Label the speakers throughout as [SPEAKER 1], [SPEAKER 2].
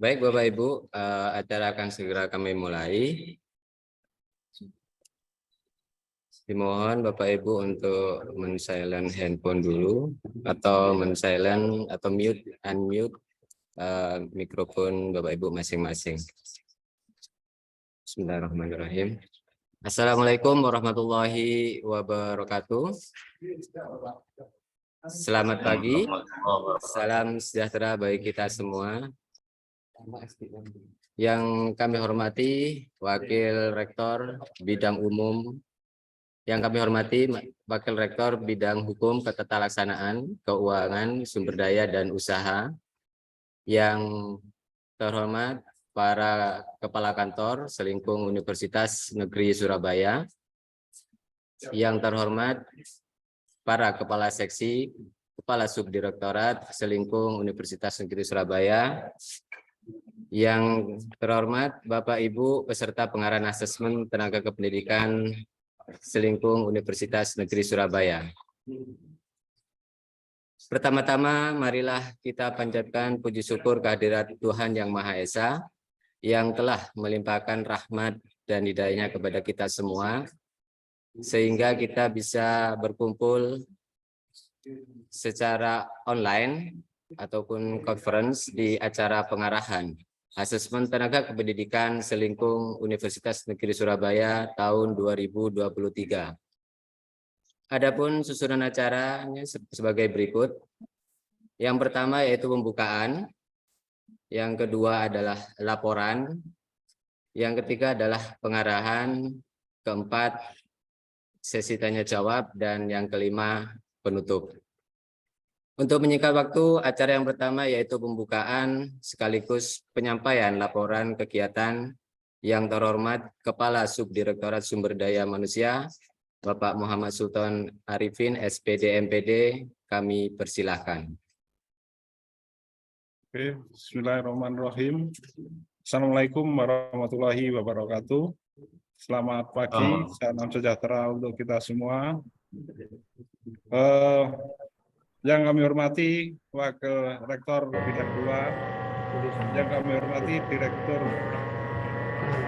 [SPEAKER 1] Baik Bapak Ibu, acara akan segera kami mulai. Dimohon Bapak Ibu untuk men-silent handphone dulu atau men-silent atau unmute mikrofon Bapak Ibu masing-masing. Bismillahirrahmanirrahim. Assalamualaikum warahmatullahi wabarakatuh. Selamat pagi, salam sejahtera bagi kita semua. Yang kami hormati Wakil Rektor Bidang Umum, yang kami hormati Wakil Rektor Bidang Hukum, Ketatalaksanaan, Keuangan, Sumber Daya dan Usaha, yang terhormat para Kepala Kantor Selingkung Universitas Negeri Surabaya, yang terhormat para Kepala Seksi, Kepala Subdirektorat Selingkung Universitas Negeri Surabaya, yang terhormat Bapak Ibu peserta pengarahan asesmen tenaga kependidikan Selingkung Universitas Negeri Surabaya. Pertama-tama marilah kita panjatkan puji syukur kehadirat Tuhan Yang Maha Esa yang telah melimpahkan rahmat dan hidayahnya kepada kita semua, sehingga kita bisa berkumpul secara online ataupun conference di acara pengarahan Asesmen Tenaga Kependidikan Selingkung Universitas Negeri Surabaya tahun 2023. Adapun susunan acaranya sebagai berikut. Yang pertama yaitu pembukaan, yang kedua adalah laporan, yang ketiga adalah pengarahan, keempat sesi tanya jawab, dan yang kelima penutup. Untuk menyingkat waktu, acara yang pertama yaitu pembukaan sekaligus penyampaian laporan kegiatan yang terhormat Kepala Subdirektorat Sumber Daya Manusia, Bapak Muhammad Sultan Arifin, SPD MPD, kami persilahkan.
[SPEAKER 2] Oke, bismillahirrahmanirrahim. Assalamualaikum warahmatullahi wabarakatuh. Selamat pagi, salam sejahtera untuk kita semua. Yang kami hormati Wakil Rektor Bidang 2, yang kami hormati Direktur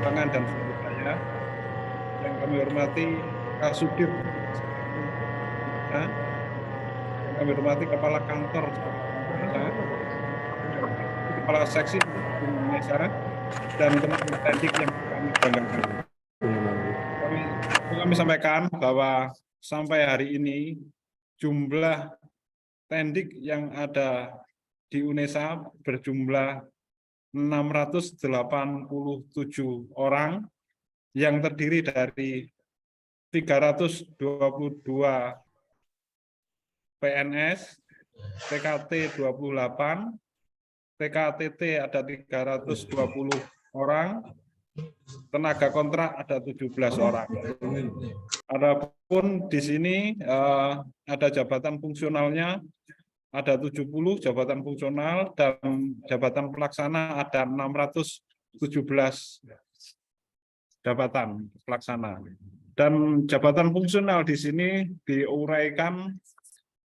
[SPEAKER 2] Pangan dan Sumber Daya, yang kami hormati Kasubdit, yang kami hormati Kepala Kantor, Kepala Seksi Indonesia, dan teman-teman teknik yang kami banggakan. Kami sampaikan bahwa sampai hari ini jumlah tendik yang ada di UNESA berjumlah 687 orang yang terdiri dari 322 PNS, TKT 28, TKTT ada 320 orang, tenaga kontrak ada 17 orang. Adapun di sini ada jabatan fungsionalnya ada 70 jabatan fungsional, dan jabatan pelaksana ada 617 jabatan pelaksana. Dan jabatan fungsional di sini diuraikan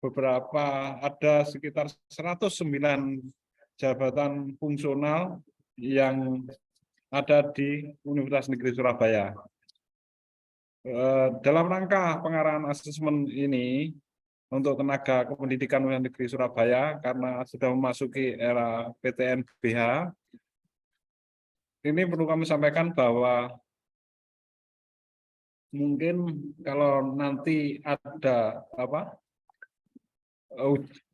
[SPEAKER 2] beberapa, ada sekitar 109 jabatan fungsional yang ada di Universitas Negeri Surabaya. Dalam rangka pengarahan asesmen ini untuk tenaga kependidikan Universitas Negeri Surabaya, karena sudah memasuki era PTNBH, ini perlu kami sampaikan bahwa mungkin kalau nanti ada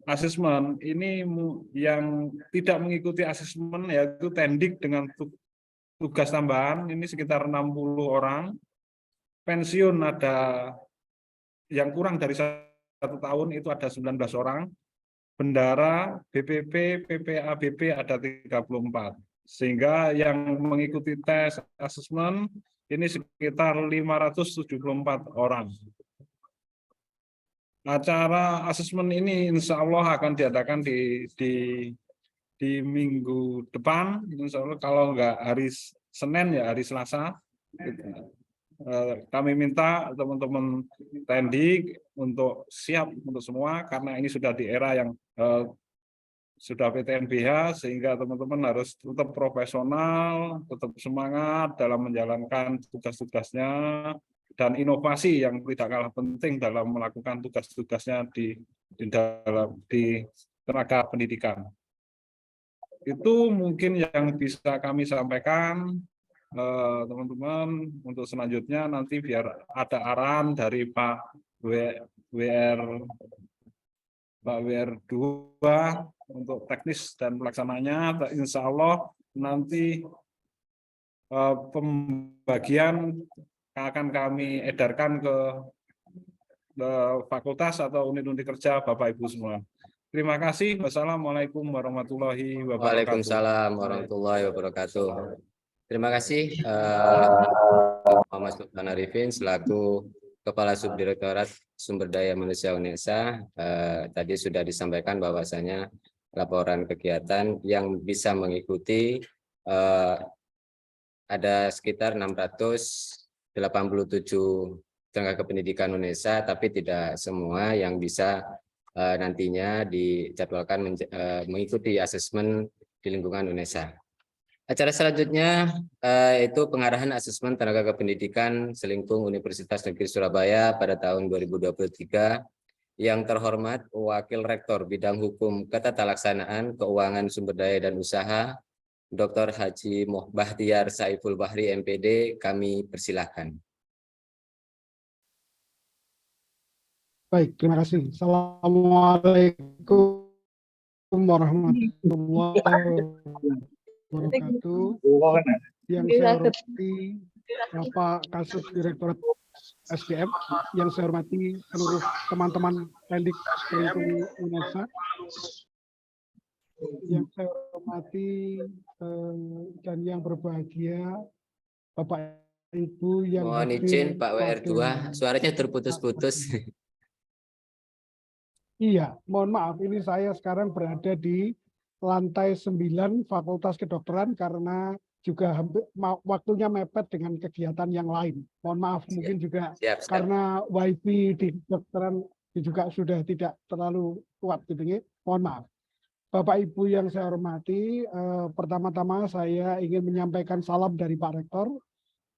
[SPEAKER 2] asesmen ini yang tidak mengikuti asesmen, yaitu tendik dengan tugas tambahan, ini sekitar 60 orang. Pensiun ada yang kurang dari 1 tahun, itu ada 19 orang. Bendara, BPP, PPABP ada 34. Sehingga yang mengikuti tes asesmen ini sekitar 574 orang. Acara asesmen ini insya Allah akan diadakan di minggu depan, insya Allah, kalau enggak hari Senin ya hari Selasa. Kami minta teman-teman tendik untuk siap untuk semua, karena ini sudah di era yang sudah PTNBH, sehingga teman-teman harus tetap profesional, tetap semangat dalam menjalankan tugas-tugasnya, dan inovasi yang tidak kalah penting dalam melakukan tugas-tugasnya di tenaga pendidikan. Itu mungkin yang bisa kami sampaikan, teman-teman. Untuk selanjutnya nanti biar ada arahan dari Pak WR2 untuk teknis dan pelaksananya. Insya Allah nanti pembagian akan kami edarkan ke fakultas atau unit-unit kerja Bapak Ibu semua. Terima kasih. Wassalamualaikum warahmatullahi wabarakatuh.
[SPEAKER 1] Waalaikumsalam warahmatullahi wabarakatuh. Terima kasih Muhammad Sultan Arifin selaku Kepala Subdirektorat Sumber Daya Manusia UNESA. Tadi sudah disampaikan bahwasanya laporan kegiatan yang bisa mengikuti ada sekitar 687 tenaga pendidikan UNESA, tapi tidak semua yang bisa nantinya dijadwalkan mengikuti asesmen di lingkungan UNESA. Acara selanjutnya itu pengarahan asesmen tenaga kependidikan selingkung Universitas Negeri Surabaya pada tahun 2023. Yang terhormat Wakil Rektor Bidang Hukum Ketatalaksanaan Keuangan Sumber Daya dan Usaha, Dr. Haji Bahtiar Saiful Bahri MPD, kami persilahkan.
[SPEAKER 3] Baik, terima kasih. Assalamualaikum warahmatullahi wabarakatuh. Yang saya hormati Bapak Kasub Direktorat SDM, yang saya hormati seluruh teman-teman Pendik selingkung UNESA, yang saya hormati dan yang berbahagia Bapak Ibu yang
[SPEAKER 1] mohon izin Pak WR2, suaranya terputus-putus.
[SPEAKER 3] Iya, mohon maaf, ini saya sekarang berada di lantai 9 Fakultas Kedokteran karena juga waktunya mepet dengan kegiatan yang lain. Mohon maaf, mungkin juga
[SPEAKER 1] siap.
[SPEAKER 3] Karena wifi di kedokteran juga sudah tidak terlalu kuat gitu ya. Mohon maaf. Bapak Ibu yang saya hormati, pertama-tama saya ingin menyampaikan salam dari Pak Rektor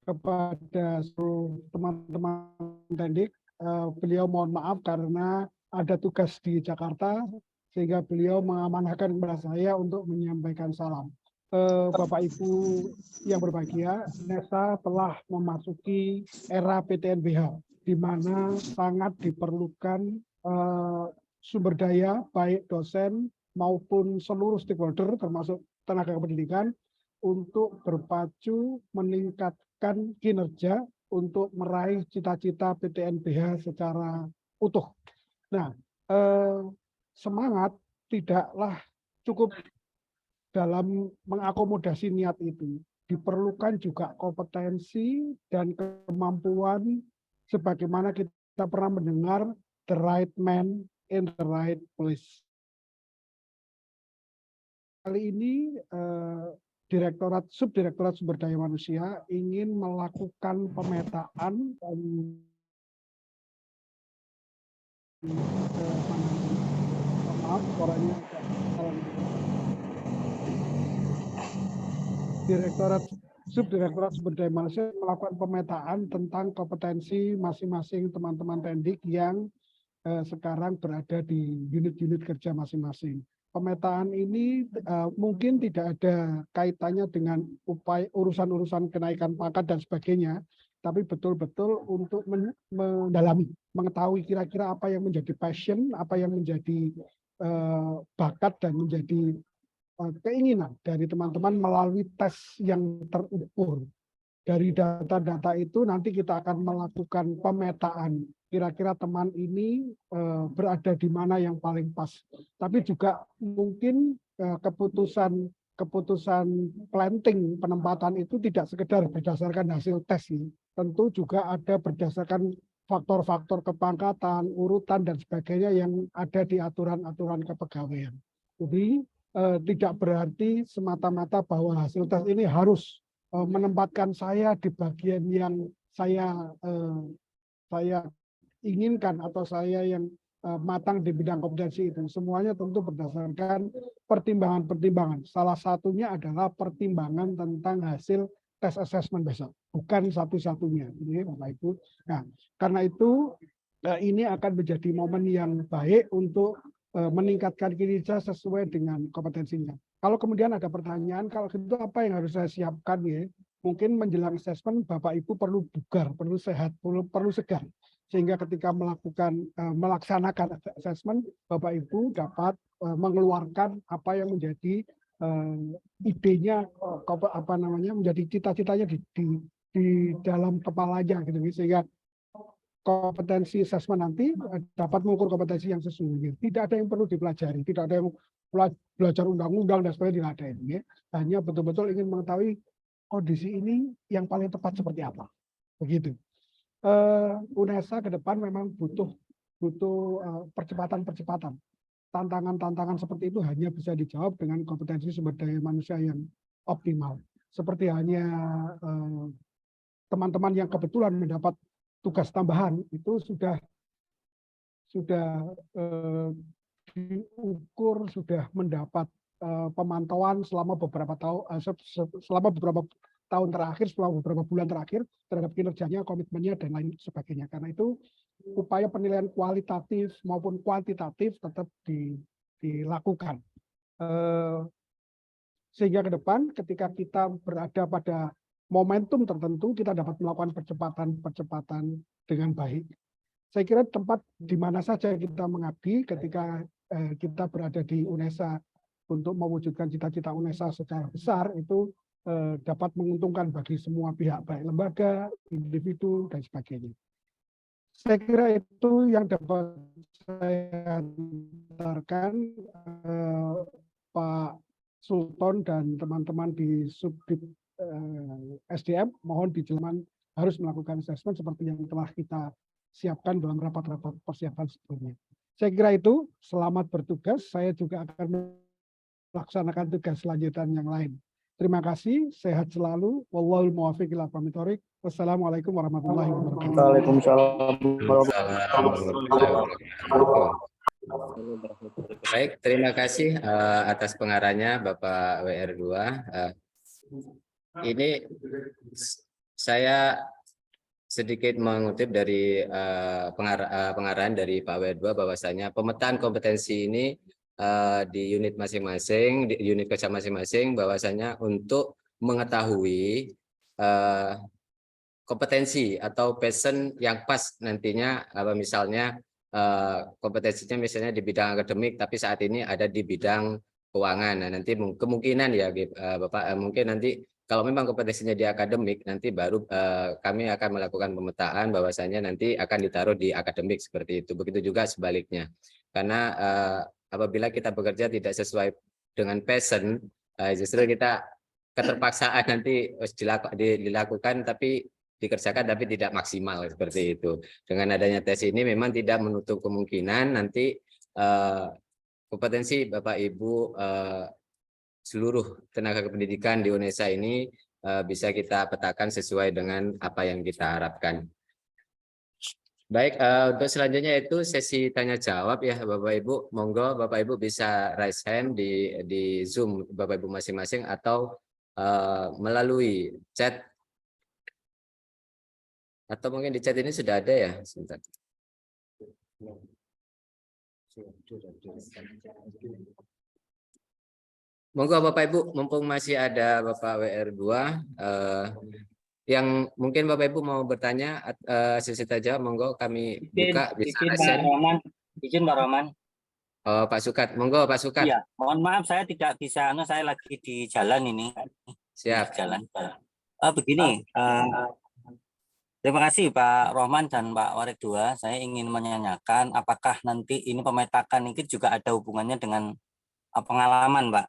[SPEAKER 3] kepada seluruh teman-teman Pendik. Beliau mohon maaf karena ada tugas di Jakarta, sehingga beliau mengamanahkan kepada saya untuk menyampaikan salam. Bapak Ibu yang berbahagia, UNESA telah memasuki era PTNBH, di mana sangat diperlukan sumber daya, baik dosen maupun seluruh stakeholder, termasuk tenaga pendidikan, untuk berpacu meningkatkan kinerja untuk meraih cita-cita PTNBH secara utuh. Nah, semangat tidaklah cukup dalam mengakomodasi niat itu. Diperlukan juga kompetensi dan kemampuan sebagaimana kita pernah mendengar the right man in the right place. Kali ini Subdirektorat Sumber Daya Manusia ingin melakukan pemetaan maaf, suaranya Subdirektorat Sumber Daya Manusia melakukan pemetaan tentang kompetensi masing-masing teman-teman Pendik yang sekarang berada di unit-unit kerja masing-masing. Pemetaan ini mungkin tidak ada kaitannya dengan upaya urusan-urusan kenaikan pangkat dan sebagainya, tapi betul-betul untuk mendalami, mengetahui kira-kira apa yang menjadi passion, apa yang menjadi bakat dan menjadi keinginan dari teman-teman melalui tes yang terukur. Dari data-data itu nanti kita akan melakukan pemetaan. Kira-kira teman ini berada di mana yang paling pas. Tapi juga mungkin keputusan planting penempatan itu tidak sekedar berdasarkan hasil tes. Tentu juga ada berdasarkan faktor-faktor kepangkatan, urutan dan sebagainya yang ada di aturan-aturan kepegawaian. Jadi tidak berarti semata-mata bahwa hasil tes ini harus menempatkan saya di bagian yang saya inginkan atau saya yang matang di bidang kompetensi itu. Semuanya tentu berdasarkan pertimbangan-pertimbangan. Salah satunya adalah pertimbangan tentang hasil tes assessment besok, bukan satu-satunya. Ini Bapak Ibu. Nah, karena itu ini akan menjadi momen yang baik untuk meningkatkan kinerja sesuai dengan kompetensinya. Kalau kemudian ada pertanyaan, kalau gitu apa yang harus saya siapkan ya? Mungkin menjelang assessment Bapak Ibu perlu bugar, perlu sehat, perlu segar. Sehingga ketika melaksanakan assessment, Bapak Ibu dapat mengeluarkan apa yang menjadi idenya, menjadi cita-citanya di dalam kepalanya gitu, sehingga kompetensi assessment nanti dapat mengukur kompetensi yang sesungguhnya. Tidak ada yang perlu dipelajari, tidak ada yang belajar undang-undang dan sebagainya, tidak ada ini. Hanya betul-betul ingin mengetahui kondisi ini yang paling tepat seperti apa. Begitu. UNESA ke depan memang butuh percepatan-percepatan. Tantangan-tantangan seperti itu hanya bisa dijawab dengan kompetensi sumber daya manusia yang optimal. Seperti hanya teman-teman yang kebetulan mendapat tugas tambahan itu sudah diukur, sudah mendapat pemantauan selama beberapa tahun terakhir, selama beberapa bulan terakhir terhadap kinerjanya, komitmennya, dan lain sebagainya. Karena itu upaya penilaian kualitatif maupun kuantitatif tetap dilakukan. Sehingga ke depan ketika kita berada pada momentum tertentu, kita dapat melakukan percepatan dengan baik. Saya kira tempat di mana saja kita mengabdi ketika kita berada di UNESA untuk mewujudkan cita-cita UNESA secara besar itu dapat menguntungkan bagi semua pihak, baik lembaga, individu, dan sebagainya. Saya kira itu yang dapat saya antarkan, Pak Sultan dan teman-teman di Subdit SDM, mohon dijelaskan harus melakukan assessment seperti yang telah kita siapkan dalam rapat-rapat persiapan sebelumnya. Saya kira itu, selamat bertugas. Saya juga akan melaksanakan tugas selanjutan yang lain. Terima kasih, sehat selalu. Wallahul muwaffiq ila aqwamit thoriq. Wassalamualaikum warahmatullahi wabarakatuh.
[SPEAKER 4] Waalaikumsalam.
[SPEAKER 1] Baik, terima kasih atas pengarahannya Bapak WR2. Ini saya sedikit mengutip dari pengarahan dari Pak WR2 bahwasanya pemetaan kompetensi ini di unit masing-masing, di unit kerja masing-masing, bahwasanya untuk mengetahui kompetensi atau passion yang pas nantinya, misalnya kompetensinya misalnya di bidang akademik, tapi saat ini ada di bidang keuangan. Nah, nanti kemungkinan ya Bapak, mungkin nanti kalau memang kompetensinya di akademik, nanti baru kami akan melakukan pemetaan bahwasanya nanti akan ditaruh di akademik seperti itu. Begitu juga sebaliknya. Karena apabila kita bekerja tidak sesuai dengan passion, justru kita keterpaksaan nanti dilakukan tapi dikerjakan tapi tidak maksimal seperti itu. Dengan adanya tes ini memang tidak menutup kemungkinan nanti kompetensi Bapak Ibu seluruh tenaga kependidikan di UNESA ini bisa kita petakan sesuai dengan apa yang kita harapkan. Baik, untuk selanjutnya itu sesi tanya jawab ya Bapak Ibu. Monggo Bapak Ibu bisa raise hand di Zoom Bapak Ibu masing-masing atau melalui chat, atau mungkin di chat ini sudah ada ya. Sebentar. Monggo Bapak Ibu, mumpung masih ada Bapak WR2 yang mungkin Bapak Ibu mau bertanya, sesi tanya jawab, monggo kami buka.
[SPEAKER 4] Izin Pak Roman.
[SPEAKER 1] Oh, Pak Sukat, monggo Pak Sukat.
[SPEAKER 4] Iya, mohon maaf saya tidak bisa, saya lagi di jalan ini.
[SPEAKER 1] Siap.
[SPEAKER 4] Di jalan. Begini, terima kasih Pak Rohman dan Pak Warik 2. Saya ingin menanyakan apakah nanti ini pemetakan ini juga ada hubungannya dengan pengalaman, Pak?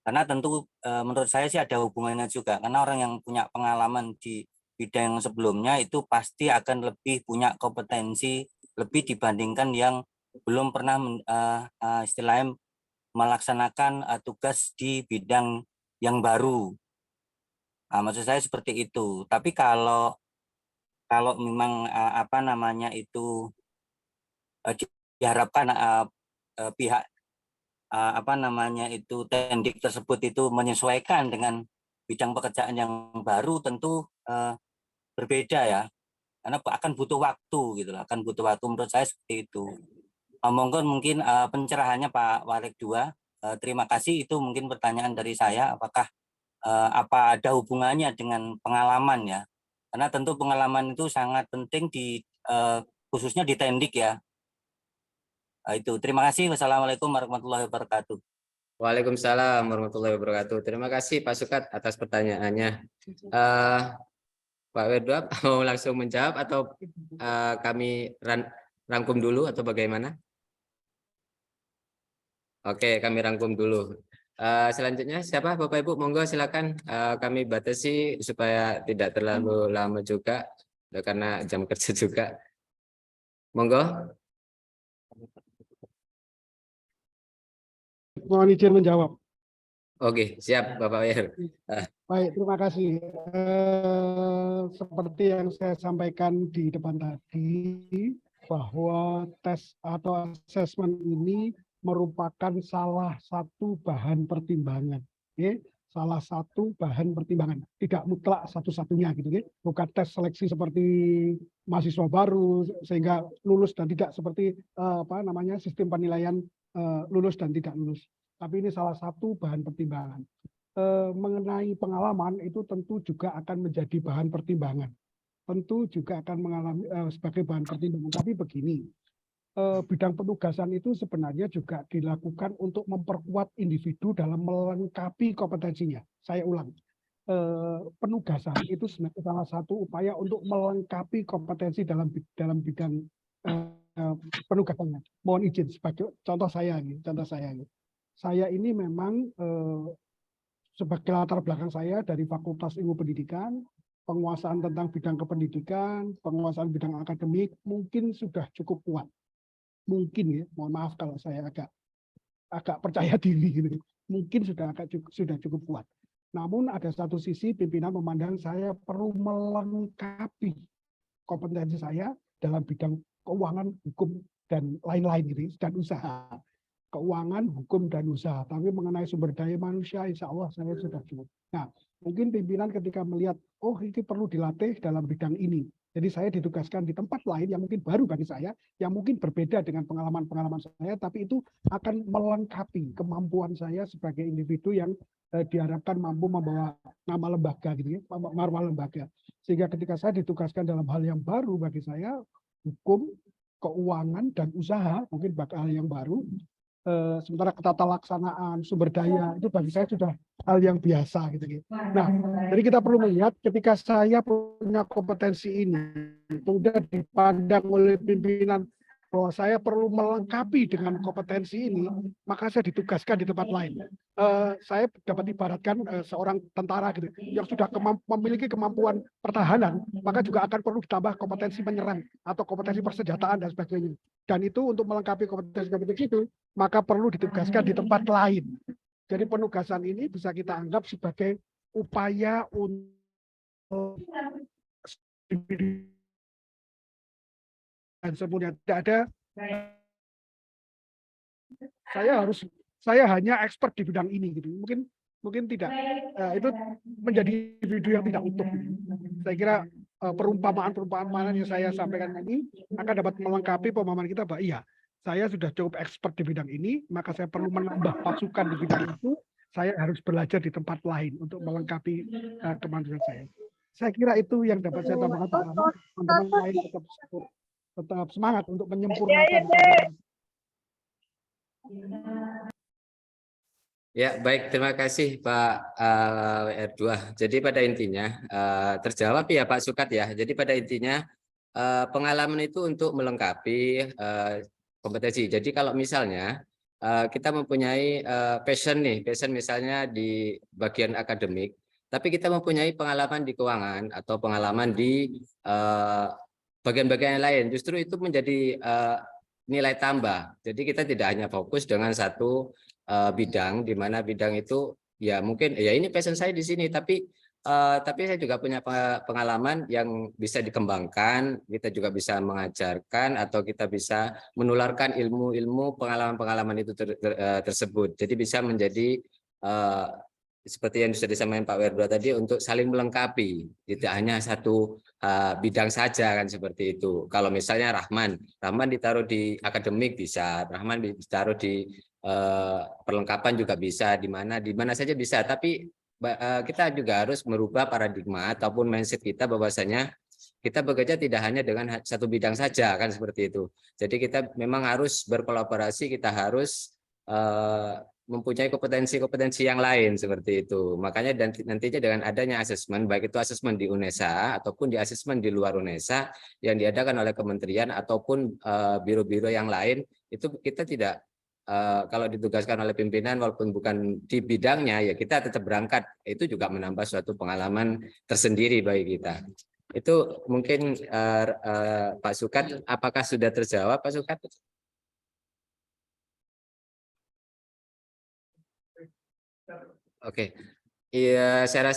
[SPEAKER 4] Karena tentu menurut saya sih ada hubungannya juga, karena orang yang punya pengalaman di bidang sebelumnya itu pasti akan lebih punya kompetensi lebih dibandingkan yang belum pernah istilahnya melaksanakan tugas di bidang yang baru. Maksud saya seperti itu. Tapi kalau memang itu diharapkan pihak tendik tersebut itu menyesuaikan dengan bidang pekerjaan yang baru, tentu berbeda ya, karena akan butuh waktu gitu lah, akan butuh waktu, menurut saya seperti itu. Monggo mungkin pencerahannya Pak Warik 2. Terima kasih, itu mungkin pertanyaan dari saya, apakah apa ada hubungannya dengan pengalaman ya, karena tentu pengalaman itu sangat penting khususnya di tendik ya. Itu terima kasih. Wassalamualaikum warahmatullahi wabarakatuh.
[SPEAKER 1] Waalaikumsalam warahmatullahi wabarakatuh. Terima kasih Pak Sukat atas pertanyaannya. Pak Wedwab mau langsung menjawab atau kami rangkum dulu atau bagaimana? Oke, kami rangkum dulu. Selanjutnya siapa Bapak Ibu? Monggo silakan, kami batasi supaya tidak terlalu lama juga karena jam kerja juga. Monggo.
[SPEAKER 3] Mohon izin menjawab.
[SPEAKER 1] Oke, siap Bapak Wir.
[SPEAKER 3] Baik, terima kasih. Seperti yang saya sampaikan di depan tadi, bahwa tes atau asesmen ini merupakan salah satu bahan pertimbangan. Salah satu bahan pertimbangan. Tidak mutlak satu-satunya gitu. Bukan tes seleksi seperti mahasiswa baru sehingga lulus dan tidak seperti sistem penilaian lulus dan tidak lulus. Tapi ini salah satu bahan pertimbangan. Mengenai pengalaman itu tentu juga akan menjadi bahan pertimbangan. Tentu juga akan mengalami sebagai bahan pertimbangan. Tapi begini, bidang penugasan itu sebenarnya juga dilakukan untuk memperkuat individu dalam melengkapi kompetensinya. Saya ulang, penugasan itu sebenarnya salah satu upaya untuk melengkapi kompetensi dalam bidang penugasannya. Mohon izin sebagai contoh saya ini. Saya ini memang sebagai latar belakang saya dari Fakultas Ilmu Pendidikan, penguasaan tentang bidang kependidikan, penguasaan bidang akademik mungkin sudah cukup kuat. Mungkin ya, mohon maaf kalau saya agak percaya diri gitu. Mungkin sudah cukup kuat. Namun ada satu sisi pimpinan memandang saya perlu melengkapi kompetensi saya dalam bidang keuangan, hukum dan lain-lain gitu, dan usaha. Keuangan, hukum, dan usaha. Tapi mengenai sumber daya manusia, insya Allah saya sudah cukup. Nah, mungkin pimpinan ketika melihat, oh ini perlu dilatih dalam bidang ini. Jadi saya ditugaskan di tempat lain yang mungkin baru bagi saya, yang mungkin berbeda dengan pengalaman-pengalaman saya, tapi itu akan melengkapi kemampuan saya sebagai individu yang diharapkan mampu membawa nama lembaga, gitu ya, marwah lembaga. Sehingga ketika saya ditugaskan dalam hal yang baru bagi saya, hukum, keuangan, dan usaha, mungkin hal yang baru, sementara tata laksanaan sumber daya itu bagi saya sudah hal yang biasa gitu. Nah, jadi kita perlu melihat ketika saya punya kompetensi ini sudah dipandang oleh pimpinan bahwa saya perlu melengkapi dengan kompetensi ini, maka saya ditugaskan di tempat lain. Saya dapat ibaratkan seorang tentara gitu yang sudah memiliki kemampuan pertahanan, maka juga akan perlu ditambah kompetensi menyerang atau kompetensi persenjataan dan sebagainya. Dan itu untuk melengkapi kompetensi itu, maka perlu ditugaskan di tempat lain. Jadi penugasan ini bisa kita anggap sebagai upaya untuk dan semuanya tidak ada. Saya hanya expert di bidang ini gitu. Mungkin tidak. Itu menjadi video yang tidak utuh. Saya kira perumpamaan yang saya sampaikan ini akan dapat melengkapi pemahaman kita bahwa iya, saya sudah cukup expert di bidang ini, maka saya perlu menambah pasukan di bidang itu. Saya harus belajar di tempat lain untuk melengkapi kemampuan saya. Saya kira itu yang dapat saya tambahkan, Pak Rahmat. Teman-teman lain tetap semangat untuk menyempurnakan.
[SPEAKER 1] Ya, baik, terima kasih Pak WR2. Jadi pada intinya terjawab ya Pak Sukat ya. Jadi pada intinya pengalaman itu untuk melengkapi kompetensi. Jadi kalau misalnya kita mempunyai passion misalnya di bagian akademik, tapi kita mempunyai pengalaman di keuangan atau pengalaman di bagian-bagian lain, justru itu menjadi nilai tambah. Jadi kita tidak hanya fokus dengan satu bidang, di mana bidang itu ya mungkin ya ini passion saya di sini, tapi Tapi saya juga punya pengalaman yang bisa dikembangkan, kita juga bisa mengajarkan atau kita bisa menularkan ilmu-ilmu pengalaman-pengalaman itu tersebut. Jadi bisa menjadi seperti yang sudah disampaikan Pak Werdua tadi untuk saling melengkapi, tidak hanya satu bidang saja kan seperti itu. Kalau misalnya Rahman ditaruh di akademik bisa, Rahman ditaruh di perlengkapan juga bisa, di mana saja bisa, tapi kita juga harus merubah paradigma ataupun mindset kita bahwasanya kita bekerja tidak hanya dengan satu bidang saja kan seperti itu. Jadi kita memang harus berkolaborasi, kita harus mempunyai kompetensi-kompetensi yang lain seperti itu. Makanya nantinya dengan adanya asesmen, baik itu asesmen di UNESA ataupun di asesmen di luar UNESA yang diadakan oleh kementerian ataupun biro-biro yang lain, itu kita tidak kalau ditugaskan oleh pimpinan walaupun bukan di bidangnya, ya kita tetap berangkat, itu juga menambah suatu pengalaman tersendiri bagi kita. Itu mungkin Pak Sukat, apakah sudah terjawab Pak Sukat? Oke, iya saya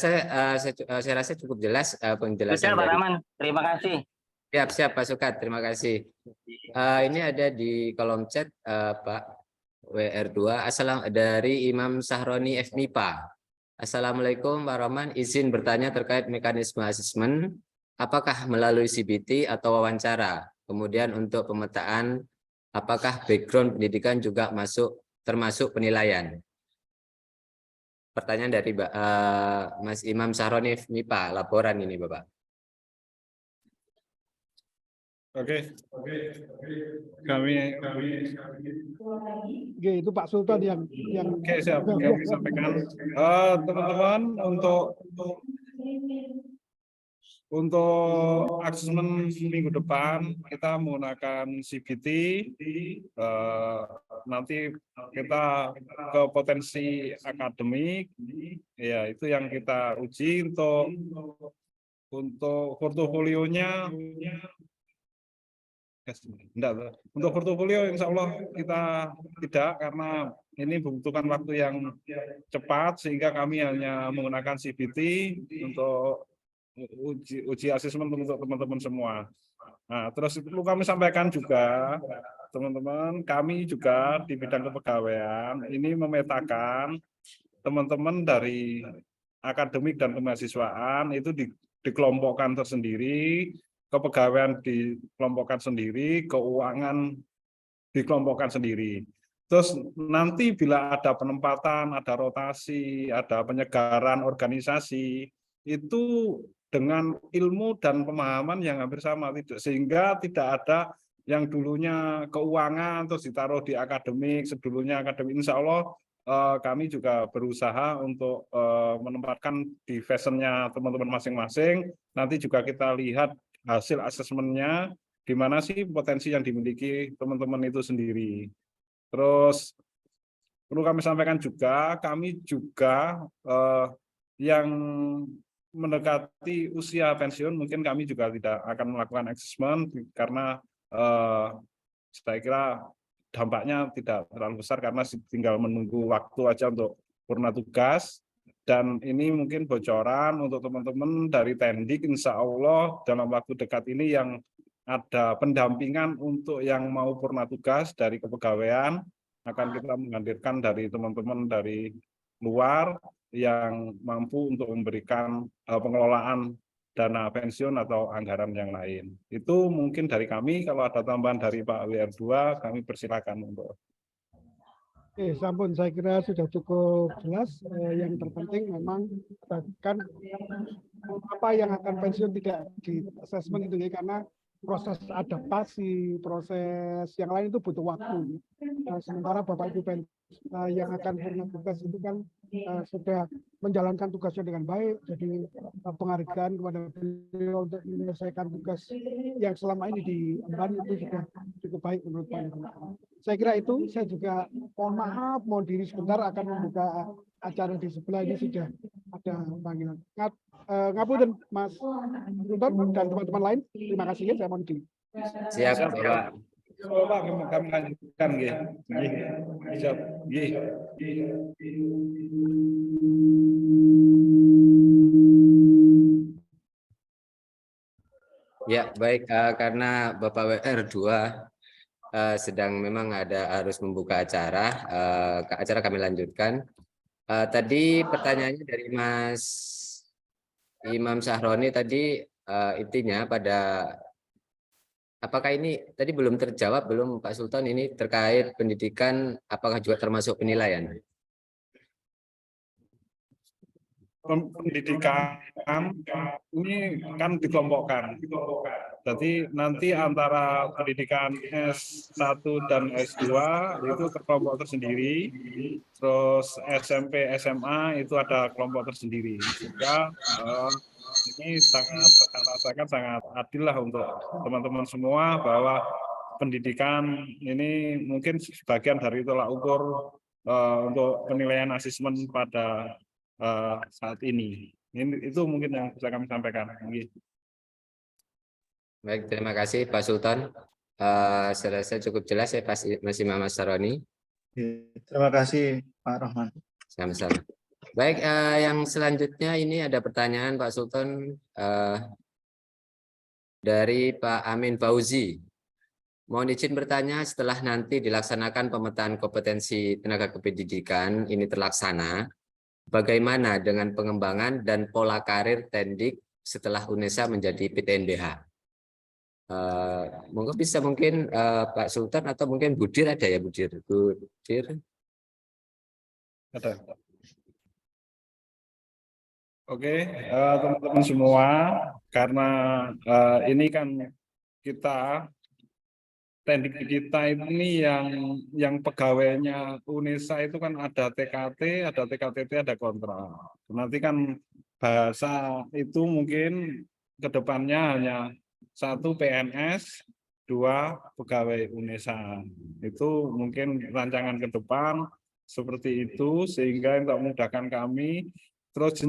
[SPEAKER 1] rasa cukup jelas penjelasan
[SPEAKER 4] Sudah Pak
[SPEAKER 1] dari.
[SPEAKER 4] Rahman, terima kasih.
[SPEAKER 1] Siap Pak Sukat, terima kasih. Ini ada di kolom chat Pak WR2 dari Imam Sahroni FMIPA. Assalamualaikum Pak Rahman, izin bertanya terkait mekanisme asesmen, apakah melalui CBT atau wawancara? Kemudian untuk pemetaan, apakah background pendidikan juga termasuk penilaian? Pertanyaan dari Mas Imam Sahroni FMIPA, laporan ini Bapak.
[SPEAKER 2] Oke.
[SPEAKER 3] Oke, itu Pak Sultan yang
[SPEAKER 2] Oke, siap. Kami sampaikan teman-teman untuk asesmen minggu depan kita menggunakan CBT. Nanti kita ke potensi akademik, ya itu yang kita uji untuk portofolionya. Untuk portofolio insya Allah kita tidak, karena ini membutuhkan waktu yang cepat sehingga kami hanya menggunakan CBT untuk uji asesmen untuk teman-teman semua. Nah, terus itu kami sampaikan juga teman-teman, kami juga di bidang kepegawaian ini memetakan teman-teman dari akademik dan kemahasiswaan itu dikelompokkan tersendiri, kepegawaian dikelompokkan sendiri, keuangan dikelompokkan sendiri. Terus nanti bila ada penempatan, ada rotasi, ada penyegaran organisasi, itu dengan ilmu dan pemahaman yang hampir sama, sehingga tidak ada yang dulunya keuangan terus ditaruh di akademik, sebelumnya akademik. Insya Allah kami juga berusaha untuk menempatkan di fashionnya teman-teman masing-masing. Nanti juga kita lihat hasil asesmennya, di mana sih potensi yang dimiliki teman-teman itu sendiri. Terus perlu kami sampaikan juga, kami juga yang mendekati usia pensiun, mungkin kami juga tidak akan melakukan asesmen karena saya kira dampaknya tidak terlalu besar karena tinggal menunggu waktu aja untuk purna tugas. Dan ini mungkin bocoran untuk teman-teman dari Tendik, insya Allah dalam waktu dekat ini yang ada pendampingan untuk yang mau purna tugas dari kepegawaian, akan kita menghadirkan dari teman-teman dari luar yang mampu untuk memberikan pengelolaan dana pensiun atau anggaran yang lain. Itu mungkin dari kami. Kalau ada tambahan dari Pak WR2, kami persilakan untuk.
[SPEAKER 3] Oke, sampun, saya kira sudah cukup jelas. Yang terpenting memang kan apa yang akan pensiun tidak di asesmen itu ya, karena proses adaptasi, proses yang lain itu butuh waktu. Sementara Bapak Ibu yang akan purna tugas itu kan sudah menjalankan tugasnya dengan baik, jadi penghargaan kepada beliau untuk menyelesaikan tugas yang selama ini diemban itu sudah cukup baik menurut Pak. Saya kira itu. Saya juga mohon diri sebentar, akan membuka acara di sebelah ini, sudah ada panggilan. Ngapunten Mas Sultan dan teman-teman lain. Terima kasih ya, saya mohon diri.
[SPEAKER 1] Siap Bapak.
[SPEAKER 2] Pak, kami lanjutkan ya. Siap.
[SPEAKER 1] Ya, baik. Karena Bapak WR2 sedang memang harus membuka acara, acara kami lanjutkan. Tadi pertanyaannya dari Mas Imam Sahroni tadi intinya apakah ini tadi belum terjawab belum Pak Sultan, ini terkait pendidikan apakah juga termasuk penilaian?
[SPEAKER 2] Pendidikan ini kan dikelompokkan. Jadi nanti antara pendidikan S1 dan S2 itu terkelompok tersendiri, terus SMP, SMA itu ada kelompok tersendiri. Sehingga ini sangat saya rasakan sangat adil lah untuk teman-teman semua bahwa pendidikan ini mungkin sebagian dari tolak ukur untuk penilaian asesmen pada saat ini. Itu mungkin yang bisa kami sampaikan.
[SPEAKER 1] Baik, terima kasih Pak Sultan. Saya rasa cukup jelas ya Mas Imam Saroni.
[SPEAKER 5] Terima kasih Pak Rohman.
[SPEAKER 1] Sama-sama. Baik, yang selanjutnya ini ada pertanyaan Pak Sultan dari Pak Amin Fauzi. Mohon izin bertanya, setelah nanti dilaksanakan pemetaan kompetensi tenaga kependidikan ini terlaksana, bagaimana dengan pengembangan dan pola karir Tendik setelah UNESA menjadi PTNBH? Monggo bisa mungkin Pak Sultan atau mungkin Budir ada ya Budir?
[SPEAKER 2] Ada. Oke, teman-teman semua, karena ini kan kita Tendik kita ini yang pegawainya UNESA itu kan ada TKT, ada TKTT, ada kontrak. Nanti kan bahasa itu mungkin kedepannya hanya 1 PNS, 2 pegawai UNESA. Itu mungkin rancangan ke depan seperti itu sehingga untuk memudahkan kami. Terus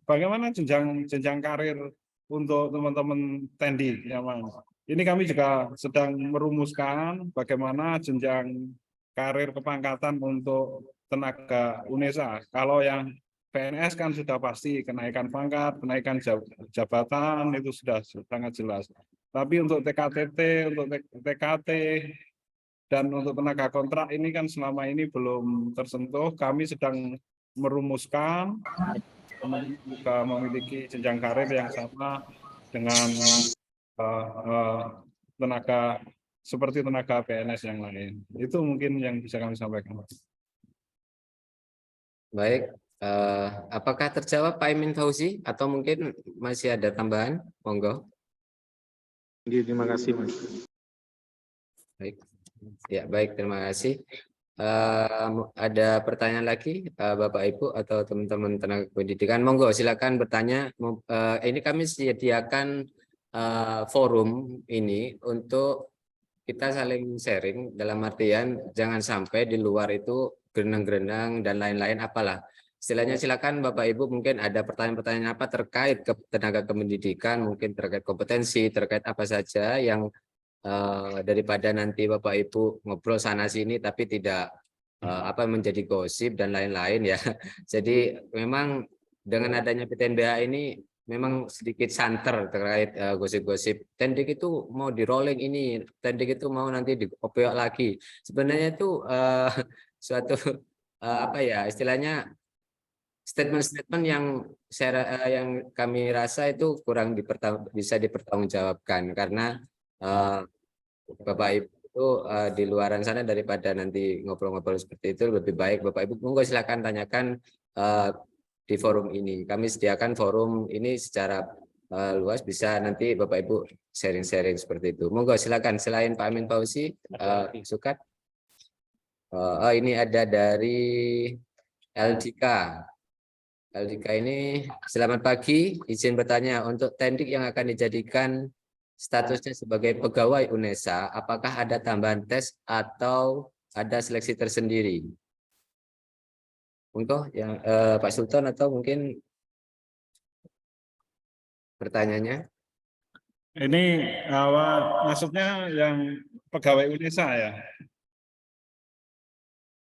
[SPEAKER 2] bagaimana jenjang karir untuk teman-teman Tendik ya Mas? Ini kami juga sedang merumuskan bagaimana jenjang karir kepangkatan untuk tenaga UNESA. Kalau yang PNS kan sudah pasti kenaikan pangkat, kenaikan jabatan itu sudah sangat jelas. Tapi untuk TKTT, untuk TKT, dan untuk tenaga kontrak ini kan selama ini belum tersentuh. Kami sedang merumuskan juga memiliki jenjang karir yang sama dengan tenaga seperti tenaga PNS yang lain. Itu mungkin yang bisa kami sampaikan.
[SPEAKER 1] Baik, apakah terjawab Pak Amin Fauzi atau mungkin masih ada tambahan? Monggo.
[SPEAKER 5] Terima kasih Mas.
[SPEAKER 1] Baik, ya baik, terima kasih. Ada pertanyaan lagi Bapak Ibu atau teman-teman tenaga pendidikan? Monggo silakan bertanya. Ini kami sediakan forum ini untuk kita saling sharing, dalam artian jangan sampai di luar itu gerenang-gerenang dan lain-lain apalah. Istilahnya silakan Bapak Ibu mungkin ada pertanyaan-pertanyaan apa terkait ke tenaga kependidikan, mungkin terkait kompetensi, terkait apa saja yang daripada nanti Bapak Ibu ngobrol sana sini tapi tidak menjadi gosip dan lain-lain ya. Jadi memang dengan adanya PTNBH ini memang sedikit santer terkait gosip-gosip. Tendik itu mau di rolling ini, Tendik itu mau nanti diopeok lagi. Sebenarnya itu suatu istilahnya statement-statement yang kami rasa itu kurang bisa dipertanggungjawabkan karena Bapak Ibu itu di luaran sana daripada nanti ngobrol-ngobrol seperti itu lebih baik Bapak Ibu monggo silakan tanyakan di forum ini. Kami sediakan forum ini secara luas, bisa nanti Bapak Ibu sharing-sharing seperti itu. Monggo silakan. Selain Pak Amin Fauzi, Sukat. Ini ada dari LDK. LDK ini selamat pagi, izin bertanya untuk Tendik yang akan dijadikan statusnya sebagai pegawai UNESA, apakah ada tambahan tes atau ada seleksi tersendiri? Monggo yang Pak Sultan atau mungkin pertanyaannya?
[SPEAKER 2] Ini maksudnya yang pegawai UNESA ya?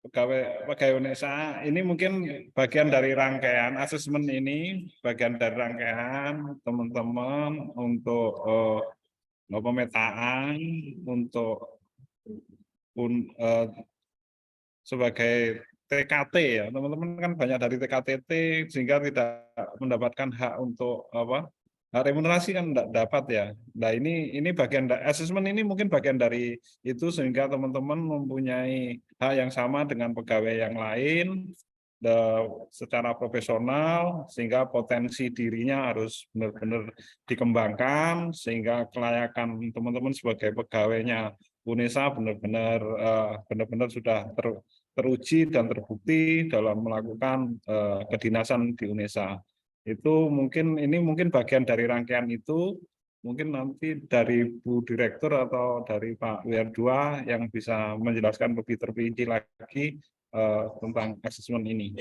[SPEAKER 2] Pegawai UNESA ini mungkin bagian dari rangkaian asesmen ini, bagian dari rangkaian teman-teman untuk pemetaan untuk sebagai TKT ya, teman-teman kan banyak dari TKTT sehingga tidak mendapatkan hak untuk hak remunerasi kan tidak dapat ya. Nah ini bagian asesmen ini mungkin bagian dari itu sehingga teman-teman mempunyai hak yang sama dengan pegawai yang lain secara profesional sehingga potensi dirinya harus benar-benar dikembangkan sehingga kelayakan teman-teman sebagai pegawainya UNESA benar-benar sudah teruji dan terbukti dalam melakukan kedinasan di UNESA. Itu mungkin bagian dari rangkaian itu, mungkin nanti dari Bu Direktur atau dari Pak WR2 yang bisa menjelaskan lebih terperinci lagi tentang asesmen ini.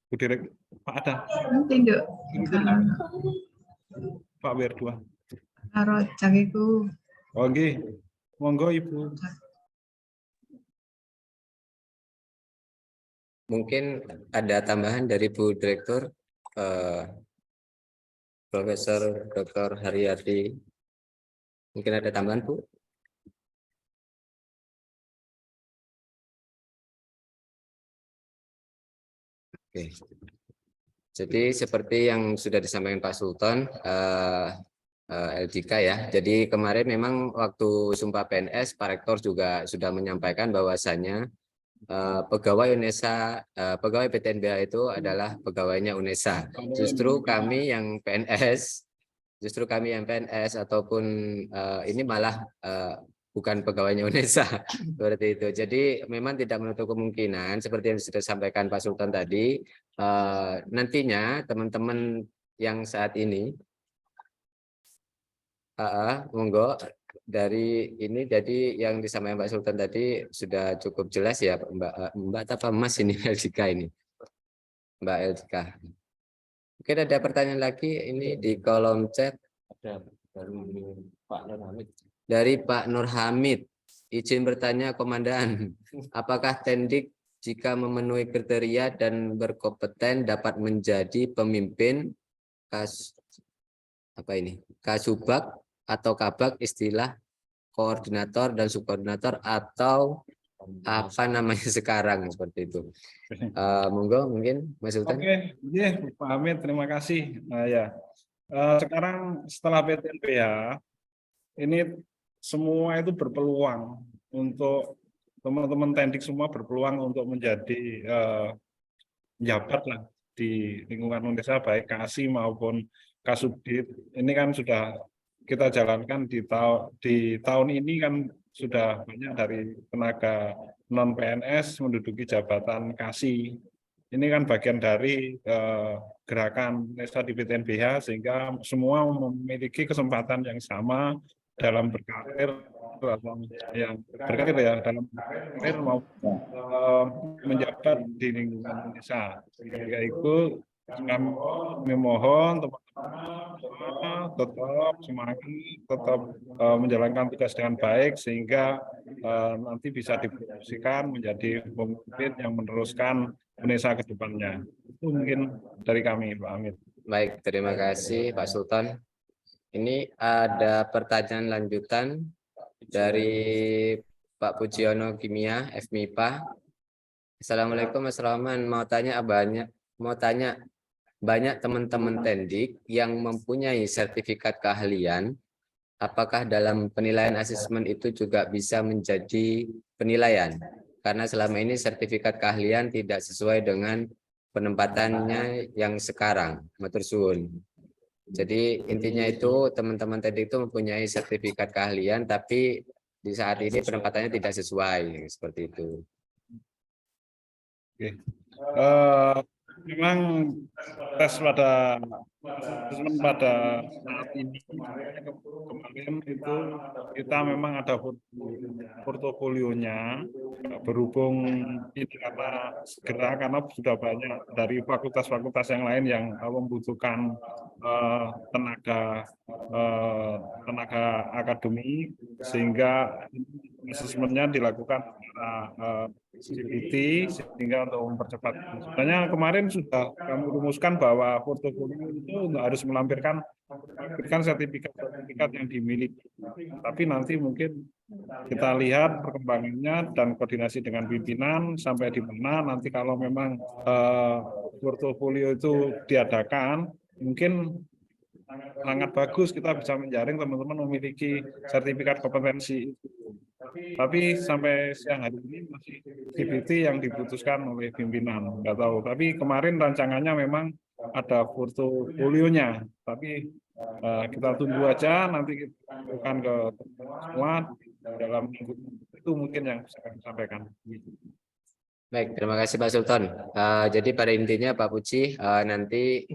[SPEAKER 2] Bu Direktur, Pak ada?
[SPEAKER 6] Tidak.
[SPEAKER 2] Pak WR2.
[SPEAKER 6] Karo cagiku.
[SPEAKER 2] Oke, monggo Ibu.
[SPEAKER 1] Mungkin ada tambahan dari Bu Direktur, Profesor Dr. Haryati. Mungkin ada tambahan, Bu? Oke. Jadi seperti yang sudah disampaikan Pak Sultan, LJK ya. Jadi kemarin memang waktu Sumpah PNS, Pak Rektor juga sudah menyampaikan bahwasannya pegawai UNESA, pegawai PTNBH itu adalah pegawainya UNESA. Justru kami yang PNS ataupun ini malah bukan pegawainya UNESA seperti itu. Jadi memang tidak menutup kemungkinan seperti yang sudah disampaikan Pak Sultan tadi, nantinya teman-teman yang saat ini monggo dari ini, jadi yang disampaikan Pak Sultan tadi sudah cukup jelas ya Mbak apa Mas ini LJK ini Mbak LJK. Mungkin ada pertanyaan lagi ini di kolom chat. Ada dari Pak Nur Hamid. Izin bertanya Komandan, apakah Tendik jika memenuhi kriteria dan berkompeten dapat menjadi pemimpin Kasubag atau Kabag, istilah koordinator dan subkoordinator atau apa namanya sekarang seperti itu. Monggo mungkin Mas Sultan.
[SPEAKER 2] Oke, Pak Hamid, terima kasih. Nah, ya. Sekarang setelah PTNBH ini semua itu berpeluang untuk teman-teman Tendik semua berpeluang untuk menjadi jabat lah di lingkungan UNESA, baik KASI maupun Kasubdit. Ini kan sudah kita jalankan di tahun ini kan sudah banyak dari tenaga non PNS menduduki jabatan KASI. Ini kan bagian dari gerakan UNESA di PTNBH sehingga semua memiliki kesempatan yang sama dalam berkarir dalam karir mau menjabat di lingkungan UNESA. Sehingga itu kami memohon teman-teman tetap semangat, tetap menjalankan tugas dengan baik sehingga nanti bisa dipromosikan menjadi pemimpin yang meneruskan UNESA ke depannya. Itu mungkin dari kami, Pak Hamid.
[SPEAKER 1] Baik, terima kasih Pak Sultan. Ini ada pertanyaan lanjutan dari Pak Pujiono Kimia, FMIPA. Assalamualaikum Mas Rahman, mau tanya banyak teman-teman Tendik yang mempunyai sertifikat keahlian, apakah dalam penilaian asesmen itu juga bisa menjadi penilaian? Karena selama ini sertifikat keahlian tidak sesuai dengan penempatannya yang sekarang. Matur suwun. Jadi intinya itu teman-teman Tendik itu mempunyai sertifikat keahlian, tapi di saat ini penempatannya tidak sesuai seperti itu.
[SPEAKER 2] Oke. Memang tes pada saat ini kemarin itu kita memang ada portofolionya, berhubung ini karena sudah banyak dari fakultas-fakultas yang lain yang membutuhkan tenaga akademik sehingga asesmennya dilakukan CBT sehingga untuk mempercepat. Sebenarnya kemarin sudah kami rumuskan bahwa portofolio itu harus melampirkan sertifikat yang dimiliki. Tapi nanti mungkin kita lihat perkembangannya dan koordinasi dengan pimpinan sampai di mana nanti kalau memang portofolio itu diadakan, mungkin sangat bagus kita bisa menjaring teman-teman memiliki sertifikat kompetensi. Tapi sampai siang hari ini masih CBT yang diputuskan oleh pimpinan, nggak tahu. Tapi kemarin rancangannya memang ada portofolionya, tapi kita tunggu aja nanti kita akan ke semua dalam minggu itu mungkin yang bisa kami sampaikan.
[SPEAKER 1] Baik, terima kasih Pak Sultan. Jadi pada intinya Pak Puji, nanti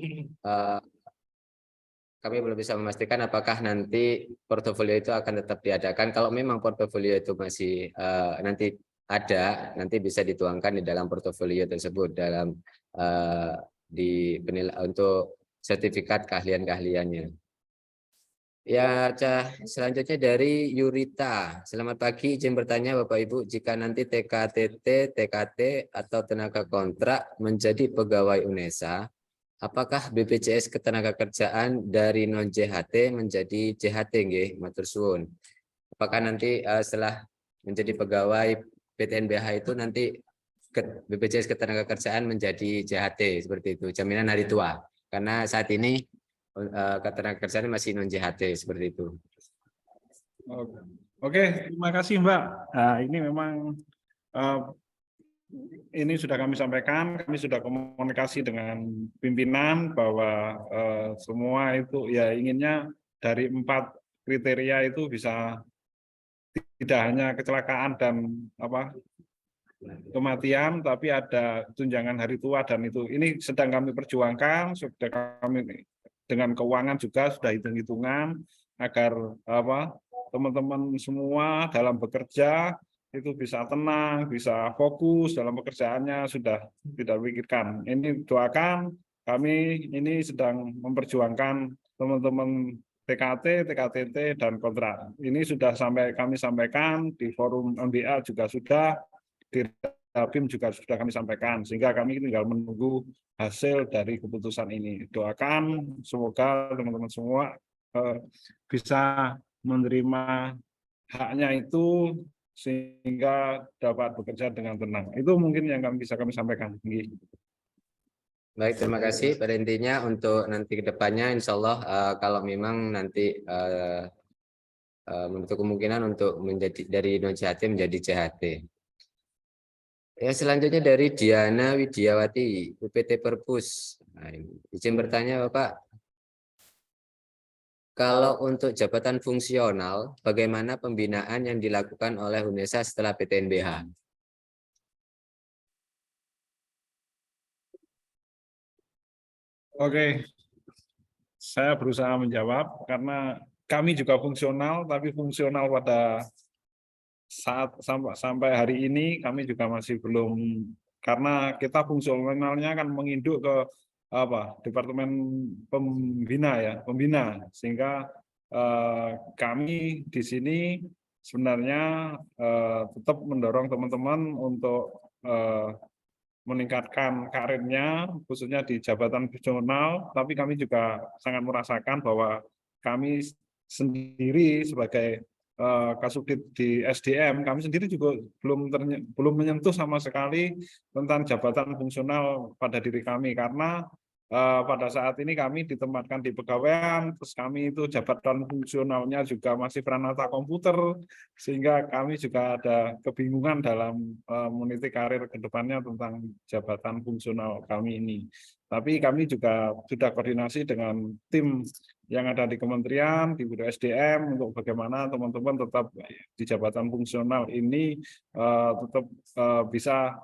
[SPEAKER 1] kami belum bisa memastikan apakah nanti portofolio itu akan tetap diadakan. Kalau memang portofolio itu masih nanti ada, nanti bisa dituangkan di dalam portofolio tersebut dalam untuk sertifikat keahlian-keahliannya. Ya, selanjutnya dari Yurita. Selamat pagi, izin bertanya Bapak Ibu, jika nanti TKTT, TKT atau tenaga kontrak menjadi pegawai UNESA, apakah BPJS Ketenagakerjaan dari non JHT menjadi JHT nggih? Matur suwun. Apakah nanti setelah menjadi pegawai PTNBH itu nanti BPJS Ketenagakerjaan menjadi JHT seperti itu, jaminan hari tua. Karena saat ini ketenagakerjaan masih non JHT seperti itu.
[SPEAKER 2] Oke, terima kasih Mbak. Nah, ini memang ini sudah kami sampaikan, kami sudah komunikasi dengan pimpinan bahwa semua itu ya inginnya dari 4 kriteria itu bisa tidak hanya kecelakaan dan kematian, tapi ada tunjangan hari tua dan itu ini sedang kami perjuangkan, sudah kami dengan keuangan juga sudah hitung-hitungan agar teman-teman semua dalam bekerja itu bisa tenang, bisa fokus dalam pekerjaannya, sudah tidak pikirkan. Ini doakan, kami ini sedang memperjuangkan teman-teman TKT, TKTT, dan kontrak. Ini sudah kami sampaikan di forum MBA juga sudah, di Rapim juga sudah kami sampaikan, sehingga kami tinggal menunggu hasil dari keputusan ini. Doakan semoga teman-teman semua bisa menerima haknya itu sehingga dapat bekerja dengan tenang. Itu mungkin yang bisa kami sampaikan.
[SPEAKER 1] Baik, terima kasih. Pada intinya untuk nanti ke depannya insya Allah kalau memang nanti menutup kemungkinan untuk menjadi dari non JHT menjadi JHT. Ya, selanjutnya dari Diana Widiawati, UPT Perpus. Nah, izin bertanya Bapak, kalau untuk jabatan fungsional, bagaimana pembinaan yang dilakukan oleh UNESA setelah PTNBH?
[SPEAKER 2] Oke, saya berusaha menjawab karena kami juga fungsional, tapi fungsional pada saat sampai hari ini kami juga masih belum, karena kita fungsionalnya kan menginduk ke Departemen Pembina, sehingga kami di sini sebenarnya tetap mendorong teman-teman untuk meningkatkan karirnya khususnya di jabatan fungsional, tapi kami juga sangat merasakan bahwa kami sendiri sebagai Kasubdit di SDM, kami sendiri juga belum menyentuh sama sekali tentang jabatan fungsional pada diri kami, karena pada saat ini kami ditempatkan di pegawaian, terus kami itu jabatan fungsionalnya juga masih Pranata Komputer, sehingga kami juga ada kebingungan dalam meniti karir ke depannya tentang jabatan fungsional kami ini. Tapi kami juga sudah koordinasi dengan tim yang ada di kementerian, di Biro SDM untuk bagaimana teman-teman tetap di jabatan fungsional ini tetap bisa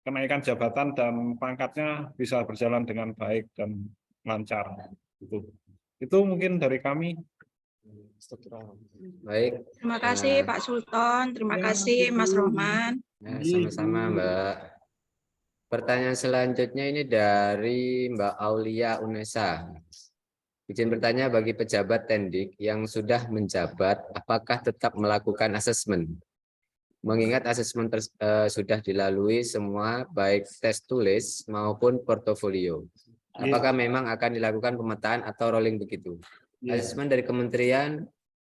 [SPEAKER 2] kenaikan jabatan dan pangkatnya bisa berjalan dengan baik dan lancar. Itu mungkin dari kami.
[SPEAKER 1] Baik.
[SPEAKER 7] Terima kasih Pak Sultan, terima kasih Mas Rohman.
[SPEAKER 1] Ya, sama-sama Mbak. Pertanyaan selanjutnya ini dari Mbak Aulia Unesa. Izin bertanya, bagi pejabat Tendik yang sudah menjabat, apakah tetap melakukan asesmen? Mengingat asesmen sudah dilalui semua, baik tes tulis maupun portofolio. Apakah memang akan dilakukan pemetaan atau rolling begitu? Asesmen dari kementerian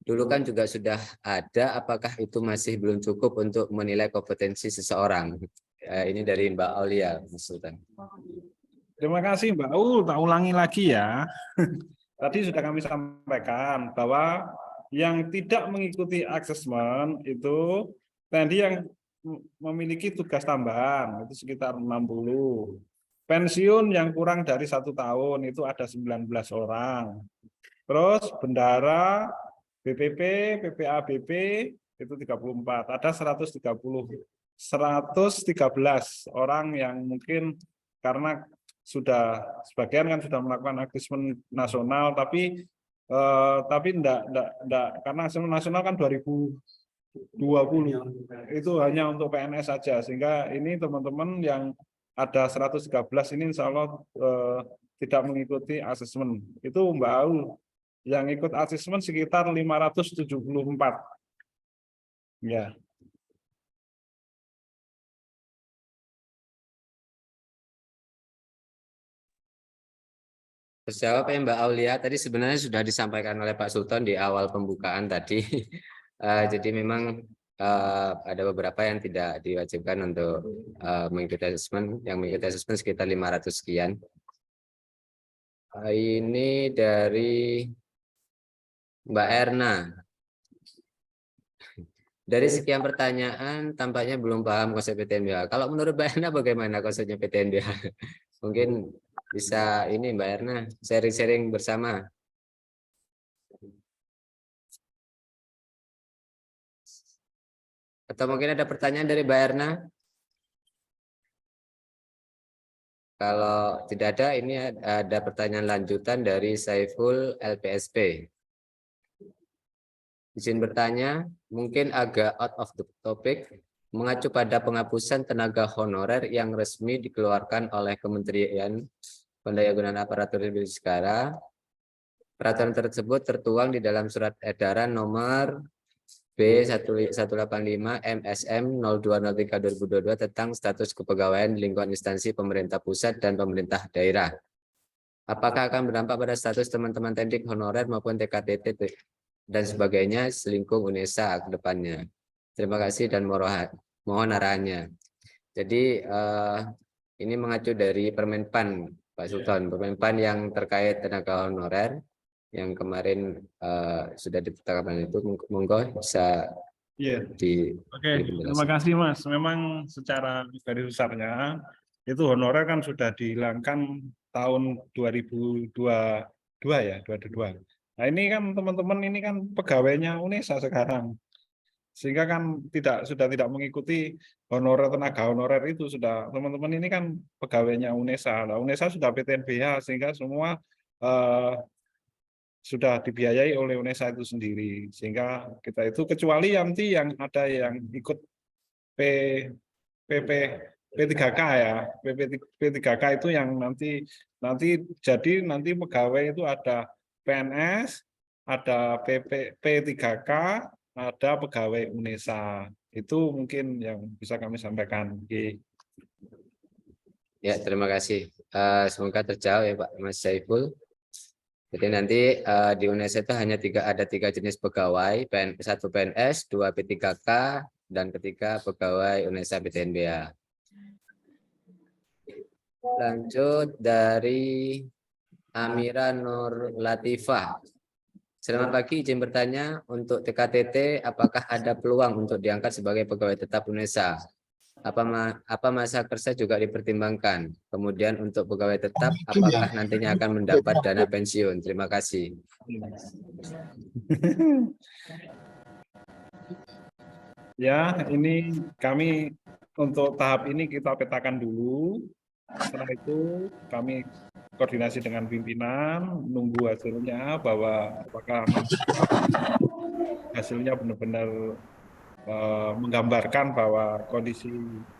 [SPEAKER 1] dulu kan juga sudah ada, apakah itu masih belum cukup untuk menilai kompetensi seseorang? Ini dari Mbak Aulia, Mas Sultan.
[SPEAKER 2] Terima kasih Mbak. Tak ulangi lagi ya. Tadi sudah kami sampaikan bahwa yang tidak mengikuti asesmen itu tadi yang memiliki tugas tambahan itu sekitar 60. Pensiun yang kurang dari 1 tahun itu ada 19 orang. Terus bendara, BPP, PPABP itu 34. Ada 113 orang yang mungkin karena sudah sebagian kan sudah melakukan asesmen nasional, tapi enggak karena asesmen nasional kan 2020 itu hanya untuk PNS saja, sehingga ini teman-teman yang ada 113 ini insya Allah tidak mengikuti asesmen. Itu Mbak Aul yang ikut asesmen sekitar 574 ya.
[SPEAKER 1] Terjawab ya Mbak Aulia, tadi sebenarnya sudah disampaikan oleh Pak Sultan di awal pembukaan tadi. Jadi memang ada beberapa yang tidak diwajibkan untuk mengikuti asesmen, yang mengikuti asesmen sekitar 500 sekian. Ini dari Mbak Erna. Dari sekian pertanyaan, tampaknya belum paham konsep PTNBH. Kalau menurut Mbak Erna bagaimana konsepnya PTNBH? Mungkin bisa ini Mbak Erna sharing-sharing bersama. Atau mungkin ada pertanyaan dari Mbak Erna? Kalau tidak ada, ini ada pertanyaan lanjutan dari Saiful LPSP. Izin bertanya, mungkin agak out of the topic, mengacu pada penghapusan tenaga honorer yang resmi dikeluarkan oleh Kementerian Pendayagunaan Aparatur Sipil Negara. Peraturan tersebut tertuang di dalam surat edaran nomor B185 MSM 0203/2022 tentang status kepegawaian di lingkungan instansi pemerintah pusat dan pemerintah daerah. Apakah akan berdampak pada status teman-teman Tendik honorer maupun TKTT dan sebagainya selingkuh UNESA ke depannya? Terima kasih dan mohon arahannya. Jadi ini mengacu dari Permenpan Pak Sultan, Permenpan yang terkait tenaga honorer yang kemarin sudah ditetapkan itu, monggo bisa
[SPEAKER 2] Oke, terima kasih Mas. Memang secara garis besarnya itu honorer kan sudah dihilangkan tahun 2022 ya, 2022. Nah ini kan teman-teman ini kan pegawainya UNESA sekarang, sehingga kan sudah tidak mengikuti honorer, tenaga honorer itu sudah, teman-teman ini kan pegawainya UNESA. Nah, UNESA sudah PTNBH sehingga semua sudah dibiayai oleh UNESA itu sendiri, sehingga kita itu kecuali nanti yang ada yang ikut P3K ya, P3K itu yang nanti jadi nanti pegawai itu ada PNS, ada P3K, ada pegawai UNESA. Itu mungkin yang bisa kami sampaikan.
[SPEAKER 1] Ya, terima kasih. Semoga terjawab ya Pak Mas Saiful. Jadi nanti di UNESA itu hanya ada tiga jenis pegawai, satu PNS, 2 P3K, dan ketiga pegawai UNESA PTNBH. Lanjut dari Amira Nur Latifah. Selamat pagi, izin bertanya untuk TKTT, apakah ada peluang untuk diangkat sebagai pegawai tetap UNESA? Apa masa kerja juga dipertimbangkan? Kemudian untuk pegawai tetap, apakah nantinya akan mendapat dana pensiun? Terima kasih.
[SPEAKER 2] Ya, ini kami untuk tahap ini kita petakan dulu. Setelah itu kami koordinasi dengan pimpinan, nunggu hasilnya bahwa apakah hasilnya benar-benar menggambarkan bahwa kondisi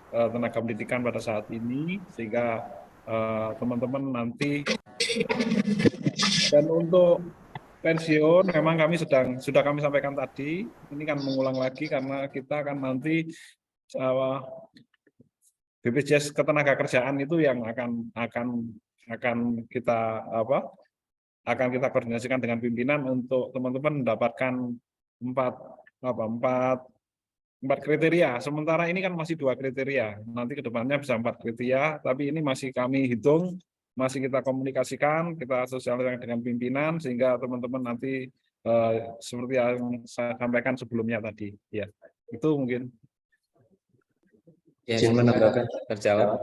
[SPEAKER 2] tenaga pendidikan pada saat ini, sehingga teman-teman nanti Dan untuk pensiun memang kami sudah kami sampaikan tadi. Ini kan mengulang lagi karena kita akan nanti BPJS Ketenagakerjaan itu yang akan kita akan kita koordinasikan dengan pimpinan untuk teman-teman mendapatkan empat kriteria. Sementara ini kan masih 2 kriteria. Nanti kedepannya bisa 4 kriteria, tapi ini masih kami hitung, masih kita komunikasikan, kita sosialisasikan dengan pimpinan sehingga teman-teman nanti seperti yang saya sampaikan sebelumnya tadi. Ya, itu mungkin.
[SPEAKER 1] Ya,
[SPEAKER 8] Izin menambahkan.
[SPEAKER 1] terjawab.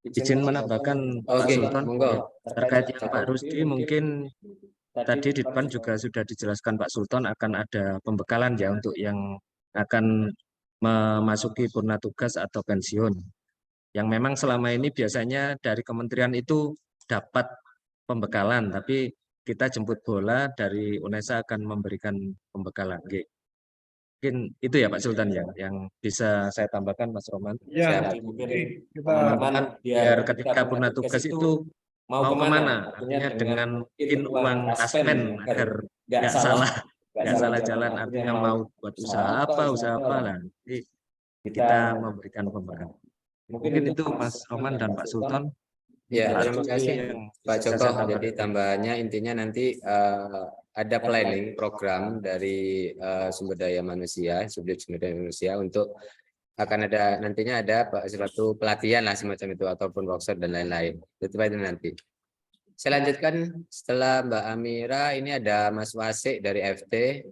[SPEAKER 8] Izin menambahkan Pak
[SPEAKER 1] Oke,
[SPEAKER 8] Sultan
[SPEAKER 1] monggo.
[SPEAKER 8] terkait yang Pak Rusdi, mungkin tadi di depan juga sudah dijelaskan Pak Sultan akan ada pembekalan ya untuk yang akan memasuki purna tugas atau pensiun. Yang memang selama ini biasanya dari kementerian itu dapat pembekalan, tapi kita jemput bola dari UNESA akan memberikan pembekalan. Mungkin itu ya Pak Sultan yang bisa saya tambahkan Mas Roman.
[SPEAKER 2] Ya,
[SPEAKER 1] Jadi
[SPEAKER 2] kita
[SPEAKER 8] Biar ketika purna tugas itu mau kemana, artinya dengan mungkin uang taspen agar nggak salah jalan, artinya mau buat usaha apa lah. Jadi kita memberikan pembekalan. Mungkin itu Mas Roman dan Pak Sultan.
[SPEAKER 1] Ya,
[SPEAKER 8] Pak
[SPEAKER 1] terima
[SPEAKER 8] Rusdi
[SPEAKER 1] kasih
[SPEAKER 8] yang
[SPEAKER 1] Pak
[SPEAKER 8] bisa
[SPEAKER 1] Joko.
[SPEAKER 8] saya tambahkan.
[SPEAKER 1] Jadi tambahannya intinya nanti ada planning program dari sumber daya manusia untuk akan ada nantinya ada suatu pelatihan lah semacam itu ataupun workshop dan lain-lain. Itu nanti. Saya lanjutkan setelah Mbak Amira, ini ada Mas Wasik dari FT.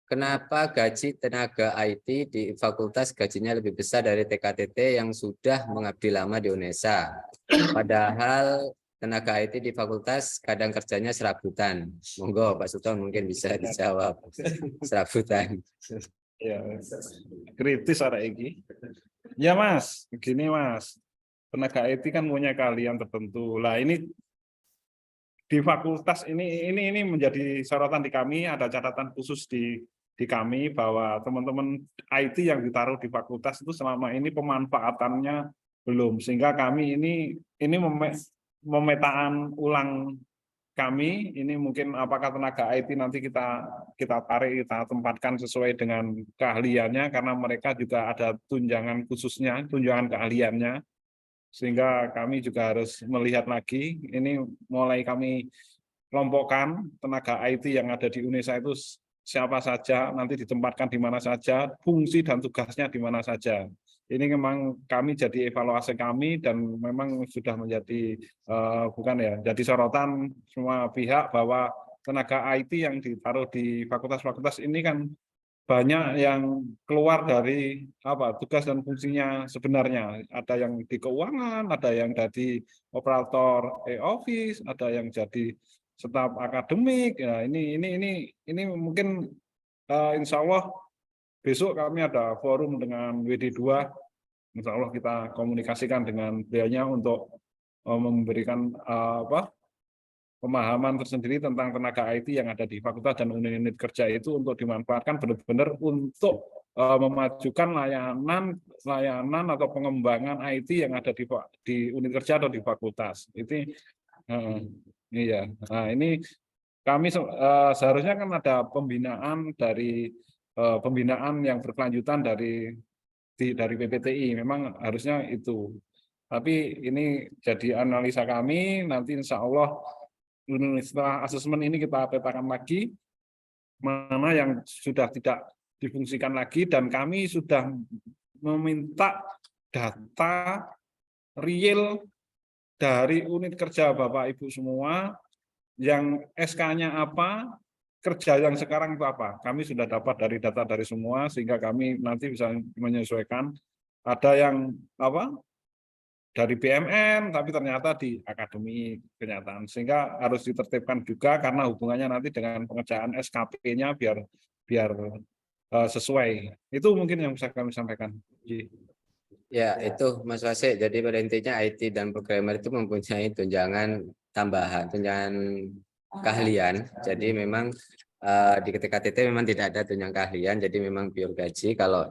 [SPEAKER 1] Kenapa gaji tenaga IT di fakultas gajinya lebih besar dari TKTT yang sudah mengabdi lama di UNESA? Padahal tenaga IT di fakultas kadang kerjanya serabutan. Monggo Pak Sultan mungkin bisa dijawab. Serabutan.
[SPEAKER 2] ya kritis ada ini. Ya Mas, begini Mas. Tenaga IT kan punya keahlian tertentu. Lah ini di fakultas ini menjadi sorotan di kami, ada catatan khusus di kami bahwa teman-teman IT yang ditaruh di fakultas itu selama ini pemanfaatannya belum, sehingga kami ini memetaan ulang kami ini mungkin apakah tenaga IT nanti kita tarik, kita tempatkan sesuai dengan keahliannya karena mereka juga ada tunjangan khususnya, tunjangan keahliannya, sehingga kami juga harus melihat lagi. Ini mulai kami kelompokkan tenaga IT yang ada di UNESA itu siapa saja, nanti ditempatkan di mana saja, fungsi dan tugasnya di mana saja. Ini memang kami jadi evaluasi kami dan memang sudah menjadi jadi sorotan semua pihak bahwa tenaga IT yang ditaruh di fakultas-fakultas ini kan banyak yang keluar dari tugas dan fungsinya sebenarnya. Ada yang di keuangan, ada yang jadi operator e-office, ada yang jadi staf akademik. Ya, ini mungkin insya Allah besok kami ada forum dengan WD2. Insya Allah kita komunikasikan dengan beliaunya untuk memberikan pemahaman tersendiri tentang tenaga IT yang ada di fakultas dan unit-unit kerja itu untuk dimanfaatkan benar-benar untuk memajukan layanan atau pengembangan IT yang ada di unit kerja atau di fakultas. Iya. Nah, ini kami seharusnya kan ada pembinaan yang berkelanjutan dari PPTI. Memang harusnya itu. Tapi ini jadi analisa kami, nanti insya Allah setelah asesmen ini kita petakan lagi mana yang sudah tidak difungsikan lagi, dan kami sudah meminta data real dari unit kerja Bapak Ibu semua, yang SK-nya apa, kerja yang sekarang itu apa. Kami sudah dapat dari data dari semua, sehingga kami nanti bisa menyesuaikan. Ada yang dari BMN, tapi ternyata di akademi kenyataan, sehingga harus ditertibkan juga karena hubungannya nanti dengan pengerjaan SKP-nya biar sesuai. Itu mungkin yang bisa kami sampaikan.
[SPEAKER 1] Ya, itu Mas Wasik. Jadi pada intinya IT dan programmer itu mempunyai tunjangan tambahan, tunjangan keahlian. Jadi memang di TKTT memang tidak ada tunjangan keahlian, jadi memang pure gaji. Kalau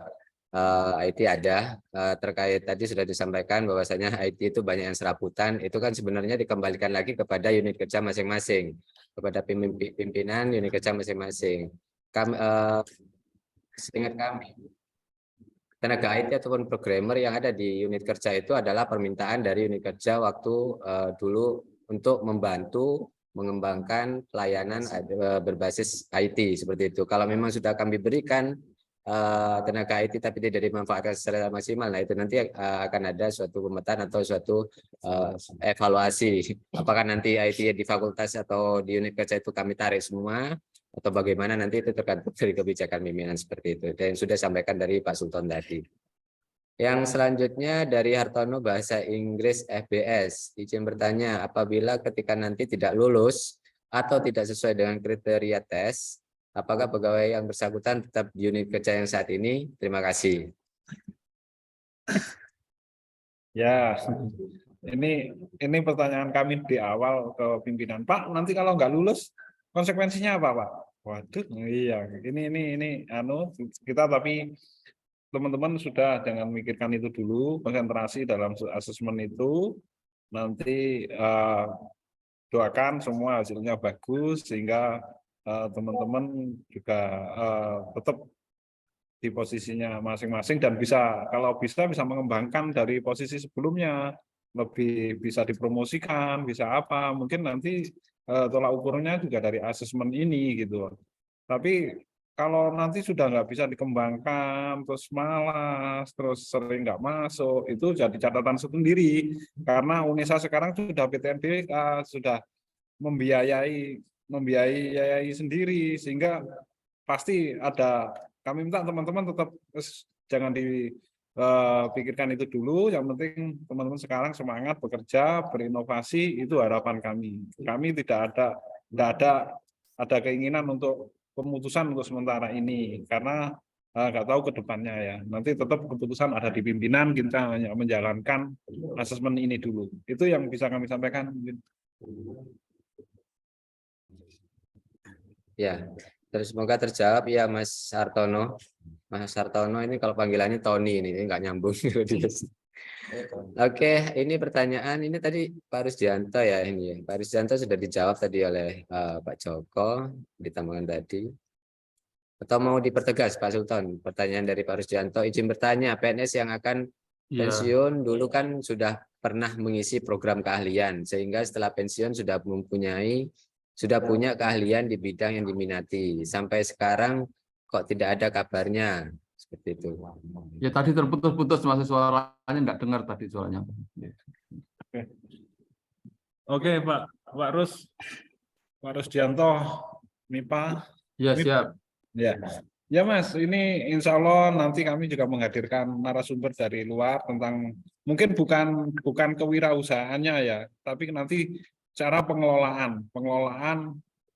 [SPEAKER 1] IT ada. Terkait tadi sudah disampaikan bahwasanya IT itu banyak yang serabutan, itu kan sebenarnya dikembalikan lagi kepada unit kerja masing-masing, kepada pimpinan unit kerja masing-masing. Seingat kami, tenaga IT ataupun programmer yang ada di unit kerja itu adalah permintaan dari unit kerja waktu dulu untuk membantu mengembangkan pelayanan berbasis IT seperti itu. Kalau memang sudah kami berikan tenaga IT tapi tidak dimanfaatkan secara maksimal, nah itu nanti akan ada suatu pemetaan atau suatu evaluasi. Apakah nanti IT di fakultas atau di unit kerja itu kami tarik semua, atau bagaimana nanti itu tergantung dari kebijakan pimpinan seperti itu. Dan sudah sampaikan dari Pak Sultan tadi. Yang selanjutnya dari Hartono bahasa Inggris FBS. Izin bertanya, apabila ketika nanti tidak lulus atau tidak sesuai dengan kriteria tes, apakah pegawai yang bersangkutan tetap di unit kerja yang saat ini? Terima kasih.
[SPEAKER 2] Ya, ini pertanyaan kami di awal ke pimpinan. Pak, nanti kalau nggak lulus konsekuensinya apa, Pak? Waduh, iya. Ini kita tapi teman-teman sudah jangan memikirkan itu dulu, konsentrasi dalam asesmen itu. Nanti doakan semua hasilnya bagus sehingga teman-teman juga tetap di posisinya masing-masing dan kalau bisa mengembangkan dari posisi sebelumnya, lebih bisa dipromosikan, bisa apa, mungkin nanti tolak ukurnya juga dari asesmen ini gitu. Tapi kalau nanti sudah nggak bisa dikembangkan, terus malas, terus sering nggak masuk, itu jadi catatan sendiri. Karena UNESA sekarang sudah PTNBK, sudah membiayai sendiri, sehingga pasti ada. Kami minta teman-teman tetap jangan dipikirkan itu dulu. Yang penting teman-teman sekarang semangat bekerja, berinovasi, itu harapan kami. Kami tidak ada keinginan untuk pemutusan untuk sementara ini, karena nggak tahu ke depannya ya. Nanti tetap keputusan ada di pimpinan, kita hanya menjalankan asesmen ini dulu. Itu yang bisa kami sampaikan.
[SPEAKER 1] Ya, terus semoga terjawab ya Mas Hartono. Mas Hartono ini kalau panggilannya Tony ini nggak nyambung. Oke, ini pertanyaan ini tadi Pak Rusdianto ya ini ya. Pak Rusdianto sudah dijawab tadi oleh Pak Joko ditambahkan tadi. Atau mau dipertegas Pak Sultan? Pertanyaan dari Pak Rusdianto, izin bertanya, PNS yang akan pensiun dulu kan sudah pernah mengisi program keahlian, sehingga setelah pensiun sudah punya keahlian di bidang yang diminati. Sampai sekarang kok tidak ada kabarnya seperti itu.
[SPEAKER 9] Ya tadi terputus-putus masih suaranya, nggak dengar tadi suaranya.
[SPEAKER 2] Oke Pak Rusdianto, MIPA.
[SPEAKER 9] Ya siap.
[SPEAKER 2] Ya Mas, ini insya Allah nanti kami juga menghadirkan narasumber dari luar tentang mungkin bukan kewirausahaannya ya, tapi nanti cara pengelolaan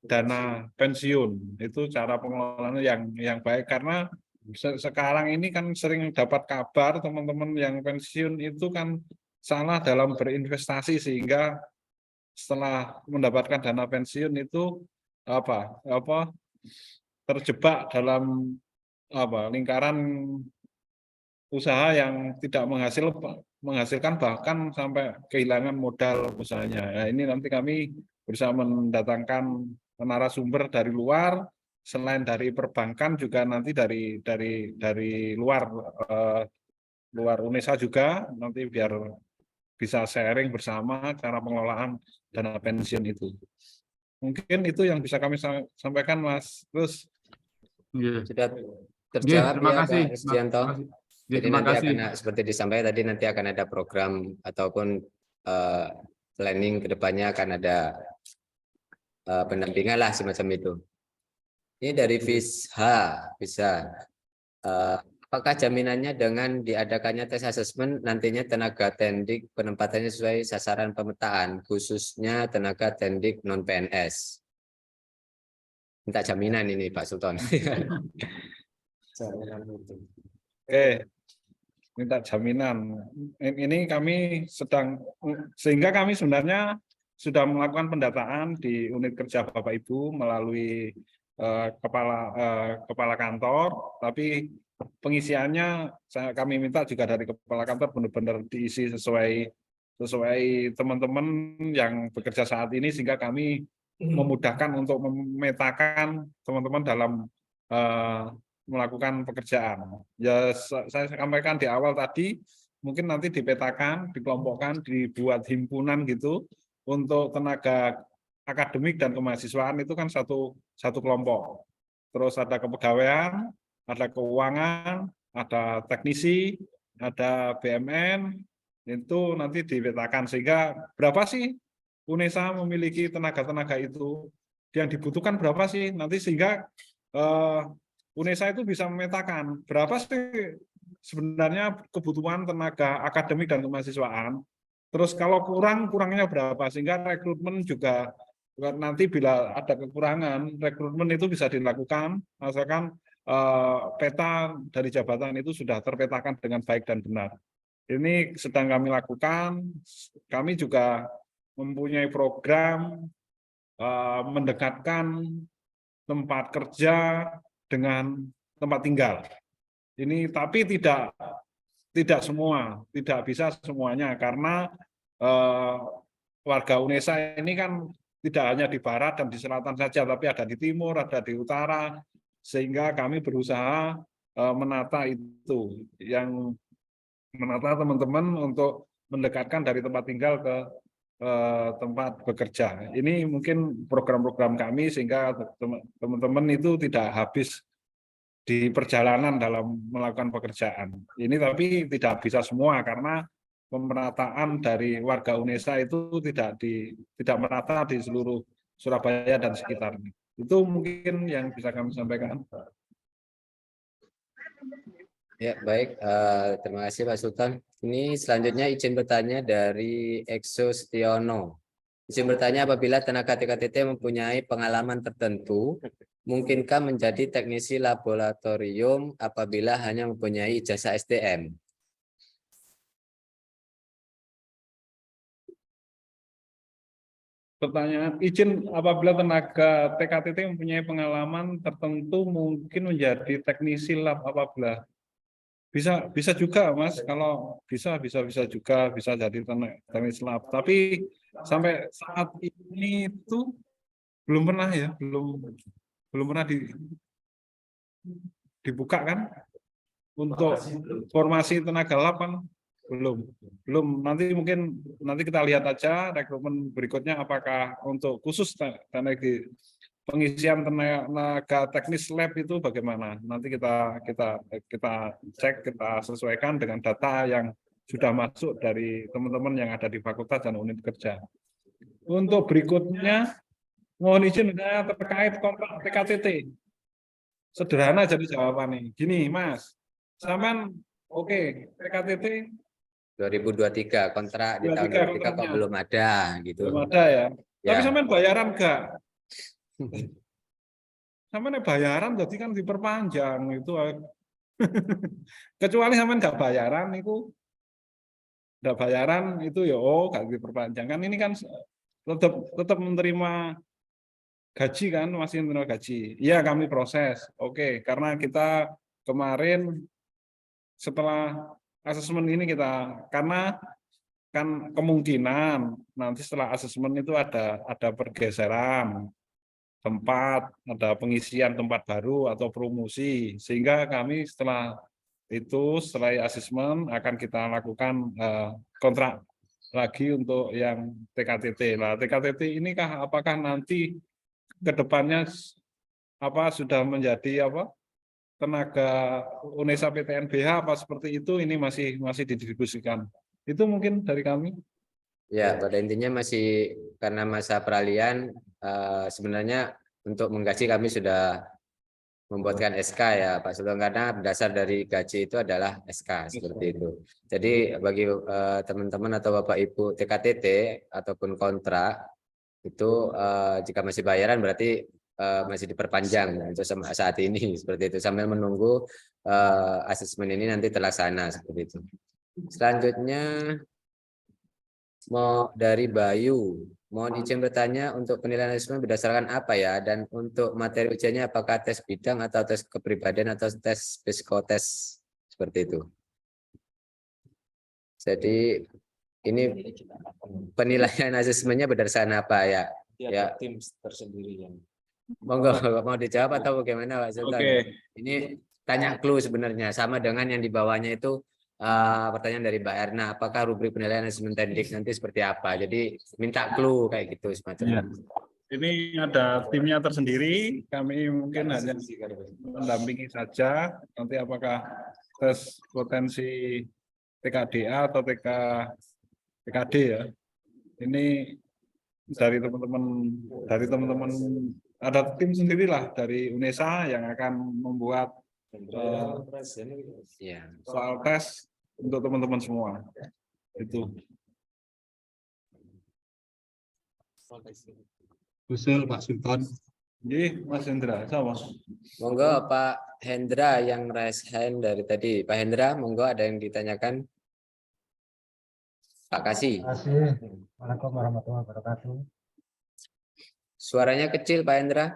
[SPEAKER 2] dana pensiun, itu cara pengelolaan yang baik, karena sekarang ini kan sering dapat kabar teman-teman yang pensiun itu kan salah dalam berinvestasi, sehingga setelah mendapatkan dana pensiun itu terjebak dalam lingkaran usaha yang tidak menghasilkan, bahkan sampai kehilangan modal usahanya. Nah, ini nanti kami berusaha mendatangkan narasumber dari luar, selain dari perbankan juga nanti dari luar UNESA juga, nanti biar bisa sharing bersama cara pengelolaan dana pensiun itu. Mungkin itu yang bisa kami sampaikan, Mas. Terus
[SPEAKER 1] sudah terjawab
[SPEAKER 9] terima
[SPEAKER 1] ya
[SPEAKER 9] kasih,
[SPEAKER 1] Pak Rusdianto. Jadi
[SPEAKER 9] terima
[SPEAKER 1] nanti
[SPEAKER 9] kasih.
[SPEAKER 1] akan seperti disampaikan tadi, nanti akan ada program ataupun planning ke depannya, akan ada pendampingan lah semacam itu. Ini dari Fisha. Apakah jaminannya dengan diadakannya tes asesmen nantinya tenaga tendik penempatannya sesuai sasaran pemetaan, khususnya tenaga tendik non PNS? Minta jaminan ini Pak Sultan.
[SPEAKER 2] Oke, minta jaminan. Ini kami sehingga kami sebenarnya sudah melakukan pendataan di unit kerja Bapak Ibu melalui kepala kantor, tapi pengisiannya kami minta juga dari kepala kantor benar-benar diisi sesuai teman-teman yang bekerja saat ini, sehingga kami memudahkan untuk memetakan teman-teman dalam melakukan pekerjaan. Ya, saya sampaikan di awal tadi, mungkin nanti dipetakan, dikelompokkan, dibuat himpunan gitu untuk tenaga akademik dan kemahasiswaan itu kan satu kelompok. Terus ada kepegawaian, ada keuangan, ada teknisi, ada BMN, itu nanti dipetakan sehingga berapa sih UNESA memiliki tenaga-tenaga itu, yang dibutuhkan berapa sih nanti, sehingga UNESA itu bisa memetakan berapa sih sebenarnya kebutuhan tenaga akademik dan kemahasiswaan. Terus kalau kurangnya berapa, sehingga rekrutmen juga nanti bila ada kekurangan, rekrutmen itu bisa dilakukan asalkan peta dari jabatan itu sudah terpetakan dengan baik dan benar. Ini sedang kami lakukan. Kami juga mempunyai program mendekatkan tempat kerja dengan tempat tinggal. Ini tapi tidak semua, tidak bisa semuanya, karena warga UNESA ini kan tidak hanya di barat dan di selatan saja, tapi ada di timur, ada di utara, sehingga kami berusaha menata itu, yang menata teman-teman untuk mendekatkan dari tempat tinggal ke tempat bekerja. Ini mungkin program-program kami sehingga teman-teman itu tidak habis di perjalanan dalam melakukan pekerjaan. Ini tapi tidak bisa semua karena pemerataan dari warga UNESA itu tidak merata di seluruh Surabaya dan sekitarnya. Itu mungkin yang bisa kami sampaikan.
[SPEAKER 1] Ya, baik. Terima kasih Pak Sultan. Ini selanjutnya izin bertanya dari Exo Setiono. Izin bertanya, apabila tenaga TKTT mempunyai pengalaman tertentu, mungkinkah menjadi teknisi laboratorium apabila hanya mempunyai ijazah STM?
[SPEAKER 2] Pertanyaan, izin apabila tenaga TKTT mempunyai pengalaman tertentu mungkin menjadi teknisi lab apabila bisa juga Mas, kalau bisa juga bisa jadi teknisi lab. Tapi sampai saat ini itu belum pernah ya, belum pernah dibuka kan untuk formasi tenaga lab kan belum. Nanti kita lihat aja rekrutmen berikutnya apakah untuk khusus teknik pengisian tenaga teknis lab itu bagaimana. Nanti kita cek, kita sesuaikan dengan data yang sudah masuk dari teman-teman yang ada di fakultas dan unit kerja. Untuk berikutnya mohon izin terkait kontrak PKTT. Sederhana jadi jawabannya. Gini Mas, sampean oke, PKTT
[SPEAKER 1] 2023 kontrak di tahun 2023 kok belum ada gitu.
[SPEAKER 2] Belum ada ya. Tapi
[SPEAKER 1] Ya.
[SPEAKER 2] sampean bayaran enggak? Sampean bayaran berarti kan diperpanjang itu. Kecuali sampean enggak bayaran itu ya enggak diperpanjang kan, ini kan tetap menerima gaji kan, masih menerima gaji. Iya, kami proses. Oke, karena kita kemarin setelah asesmen ini karena kan kemungkinan nanti setelah asesmen itu ada pergeseran tempat, ada pengisian tempat baru atau promosi, sehingga kami setelah asesmen akan kita lakukan kontrak lagi untuk yang TKTT. Nah, TKTT ini apakah nanti kedepannya sudah menjadi tenaga UNESA PTNBH apa seperti itu, ini masih didiskusikan. Itu mungkin dari kami.
[SPEAKER 1] Ya, pada intinya masih karena masa peralihan, sebenarnya untuk menggaji kami sudah membuatkan SK ya Pak Sultan, karena berdasar dari gaji itu adalah SK seperti itu. Jadi bagi teman-teman atau Bapak Ibu TKTT ataupun kontrak itu jika masih bayaran berarti masih diperpanjang untuk saat ini seperti itu sambil menunggu asesmen ini nanti terlaksana seperti itu. Selanjutnya mau dari Bayu. Mohon izin bertanya, untuk penilaian asesmen berdasarkan apa ya? Dan untuk materi ujiannya apakah tes bidang atau tes kepribadian atau tes psikotes seperti itu? Jadi ini penilaian asesmennya berdasarkan apa ya? Ya,
[SPEAKER 8] tim tersendiri yang
[SPEAKER 1] monggo mau dijawab atau bagaimana Pak Sultan?
[SPEAKER 2] Oke.
[SPEAKER 1] Ini tanya clue sebenarnya sama dengan yang di bawahnya itu pertanyaan dari Mbak Erna, apakah rubrik penilaian asesmen tendik nanti seperti apa? Jadi minta clue kayak gitu semacam.
[SPEAKER 2] Iya. Ini ada timnya tersendiri, kami mungkin hanya mendampingi saja. Nanti apakah tes potensi TKDA atau TKD ya. Ini dari teman-teman ada tim sendirilah dari UNESA yang akan membuat
[SPEAKER 1] Ya.
[SPEAKER 2] soal tes untuk teman-teman semua. Itu.
[SPEAKER 5] Usul Pak Sultan.
[SPEAKER 2] Jadi Mas Hendra, sama.
[SPEAKER 1] Monggo Pak Hendra yang raise hand dari tadi. Pak Hendra, monggo ada yang ditanyakan? Pak Kasih.
[SPEAKER 10] Terima kasih. Assalamualaikum warahmatullahi wabarakatuh.
[SPEAKER 1] Suaranya kecil Pak Hendra.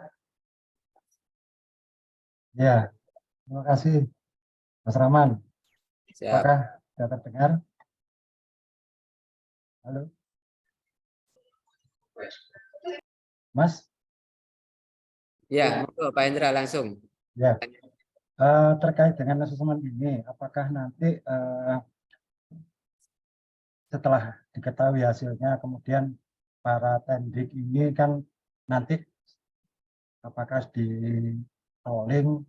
[SPEAKER 10] Ya, terima kasih Mas Rahman.
[SPEAKER 1] Siap.
[SPEAKER 10] Apakah sudah terdengar? Halo, Mas?
[SPEAKER 1] Ya, monggo Pak Hendra langsung.
[SPEAKER 10] Ya, terkait dengan asesmen ini, apakah nanti setelah diketahui hasilnya, kemudian para tendik ini kan nanti apakah di rolling,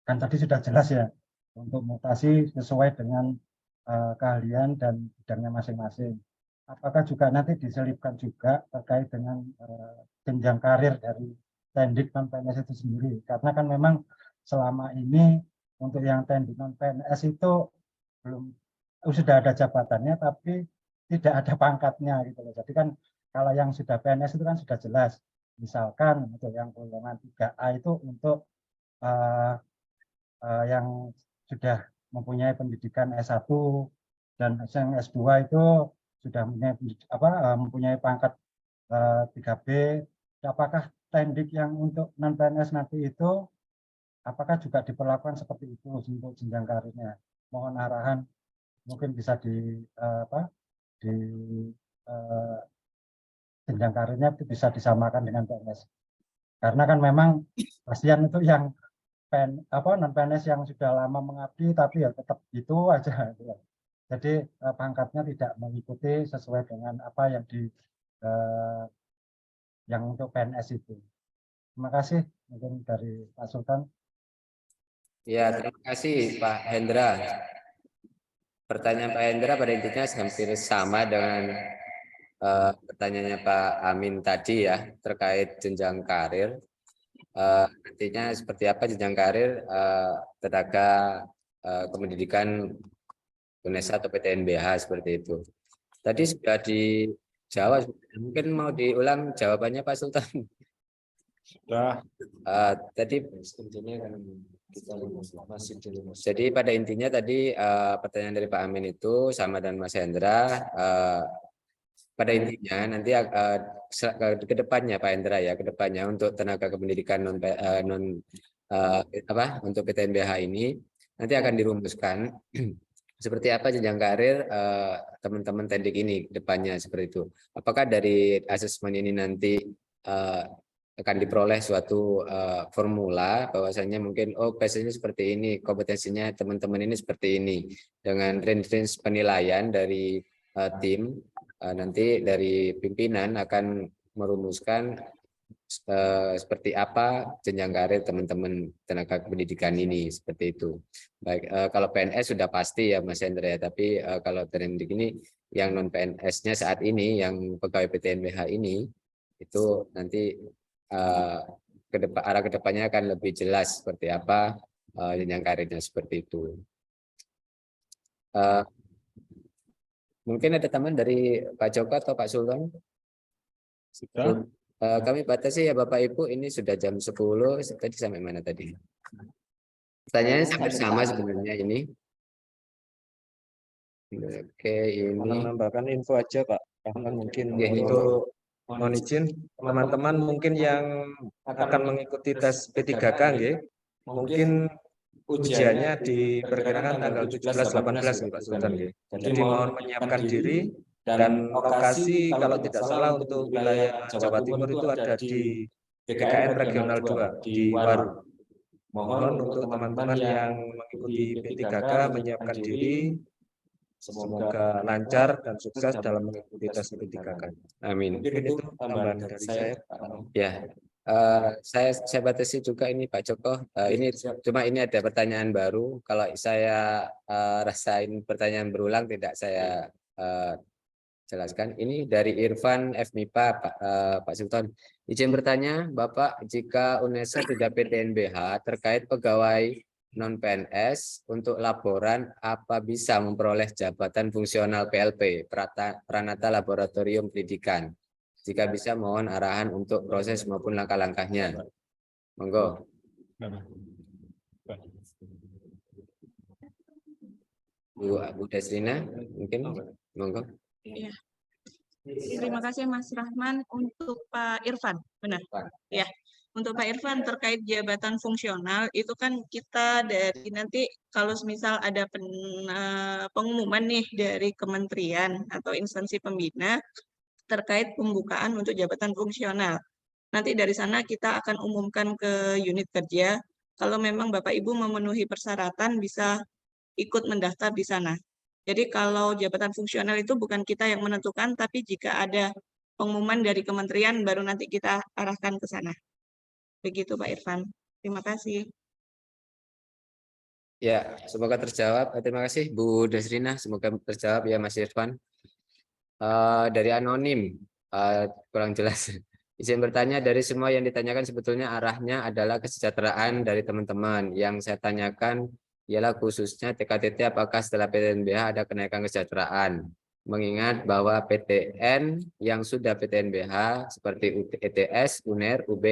[SPEAKER 10] kan tadi sudah jelas ya, untuk mutasi sesuai dengan keahlian dan bidangnya masing-masing. Apakah juga nanti diselipkan juga terkait dengan jenjang karir dari tendik non PNS itu sendiri? Karena kan memang selama ini untuk yang tendik non PNS itu belum sudah ada jabatannya tapi tidak ada pangkatnya gitu loh. Jadi kan kalau yang sudah PNS itu kan sudah jelas. Misalkan untuk yang golongan 3A itu untuk yang sudah mempunyai pendidikan S1 dan yang S2 itu sudah mempunyai pangkat 3B. Apakah tendik yang untuk non PNS nanti itu apakah juga diperlakukan seperti itu untuk jenjang karirnya? Mohon arahan, mungkin bisa jenjang karirnya itu bisa disamakan dengan PNS. Karena kan memang kasihan itu yang non PNS yang sudah lama mengabdi tapi ya tetap itu aja. Jadi pangkatnya tidak mengikuti sesuai dengan apa yang yang untuk PNS itu. Terima kasih mungkin dari Pak Sultan.
[SPEAKER 1] Ya, terima kasih Pak Hendra. Pertanyaan Pak Hendra pada intinya hampir sama dengan pertanyaannya Pak Amin tadi ya, terkait jenjang karir. Nantinya seperti apa jenjang karir tenaga kependidikan UNESA atau PTNBH seperti itu. Tadi sudah dijawab, mungkin mau diulang jawabannya Pak Sultan.
[SPEAKER 2] Sudah.
[SPEAKER 1] Tadi jadi pada intinya tadi pertanyaan dari Pak Amin itu sama dan Mas Hendra. Pada intinya nanti ke depannya Pak Hendra ya, ke depannya untuk tenaga kependidikan untuk PTNBH ini nanti akan dirumuskan seperti apa jenjang karir teman-teman tendik ini ke depannya seperti itu. Apakah dari asesmen ini nanti akan diperoleh suatu formula bahwasanya mungkin passionnya seperti ini, kompetensinya teman-teman ini seperti ini, dengan range penilaian dari tim nanti dari pimpinan akan merumuskan seperti apa jenjang karir teman-teman tenaga pendidikan ini seperti itu. Baik, kalau PNS sudah pasti ya Mas Hendra ya, tapi kalau tendik ini yang non PNS-nya saat ini yang pegawai PTNBH ini itu nanti arah kedepannya akan lebih jelas seperti apa jenjang karirnya seperti itu. Mungkin ada tambahan dari Pak Joko atau Pak Sultan?
[SPEAKER 2] Sudah.
[SPEAKER 1] Kami batasi ya Bapak Ibu, ini sudah jam 10, tadi sampai mana tadi? Pertanyaannya sampai sama sebenarnya ini. Oke, ini
[SPEAKER 8] menambahkan info aja Pak Rahman, mungkin
[SPEAKER 1] ya,
[SPEAKER 8] untuk mohon izin teman-teman mungkin yang akan mengikuti tes P3K nggih, mungkin ujiannya diperkirakan tanggal 17-18 nih Pak Sultan nggih. Jadi mohon menyiapkan diri dan lokasi kalau tidak salah untuk wilayah Jawa Timur itu ada di PKN Regional 2 di Waru. Mohon untuk teman-teman yang mengikuti P3K menyiapkan diri. Semoga lancar dan sukses dalam mengikuti tes P3K.
[SPEAKER 1] Amin.
[SPEAKER 8] Mungkin itu tambahan dari saya.
[SPEAKER 1] Ya, saya batasi juga ini Pak Joko. Ini cuma ini ada pertanyaan baru. Kalau saya rasain pertanyaan berulang tidak saya jelaskan. Ini dari Irfan FMIPA Pak Sultan. Izin bertanya, Bapak, jika UNESA tidak PTNBH terkait pegawai non-PNS untuk laporan apa bisa memperoleh jabatan fungsional PLP Pranata Laboratorium Pendidikan? Jika bisa mohon arahan untuk proses maupun langkah-langkahnya. Monggo. Bu Desrina mungkin monggo.
[SPEAKER 7] Iya. Terima kasih Mas Rahman. Untuk Pak Irfan, benar? Ya. Untuk Pak Irfan terkait jabatan fungsional itu kan kita dari nanti kalau misal ada pengumuman nih dari kementerian atau instansi pembina terkait pembukaan untuk jabatan fungsional. Nanti dari sana kita akan umumkan ke unit kerja. Kalau memang Bapak Ibu memenuhi persyaratan bisa ikut mendaftar di sana. Jadi kalau jabatan fungsional itu bukan kita yang menentukan, tapi jika ada pengumuman dari kementerian baru nanti kita arahkan ke sana. Begitu Pak Irfan. Terima kasih.
[SPEAKER 1] Ya, semoga terjawab. Terima kasih Bu Desrina. Semoga terjawab ya Mas Irfan. Dari anonim, kurang jelas. Izin bertanya, dari semua yang ditanyakan sebetulnya arahnya adalah kesejahteraan dari teman-teman. Yang saya tanyakan ialah khususnya TKTT apakah setelah PTNBH ada kenaikan kesejahteraan. Mengingat bahwa PTN yang sudah PTNBH seperti ETS, UNER, UB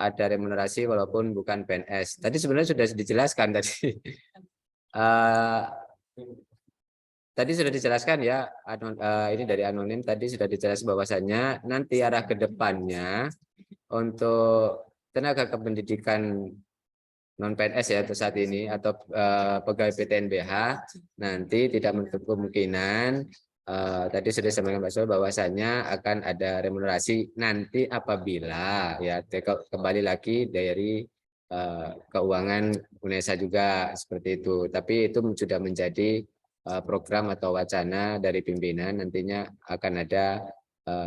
[SPEAKER 1] ada remunerasi walaupun bukan PNS. Tadi sebenarnya sudah dijelaskan tadi. Tadi sudah dijelaskan ya, ini dari anonim tadi sudah dijelaskan bahwasannya nanti arah ke depannya untuk tenaga kependidikan non PNS ya atau saat ini atau pegawai PTNBH nanti tidak menutup kemungkinan tadi sudah disampaikan Pak Sol bahwasanya akan ada remunerasi nanti apabila ya kembali lagi dari keuangan UNESA juga seperti itu. Tapi itu sudah menjadi program atau wacana dari pimpinan, nantinya akan ada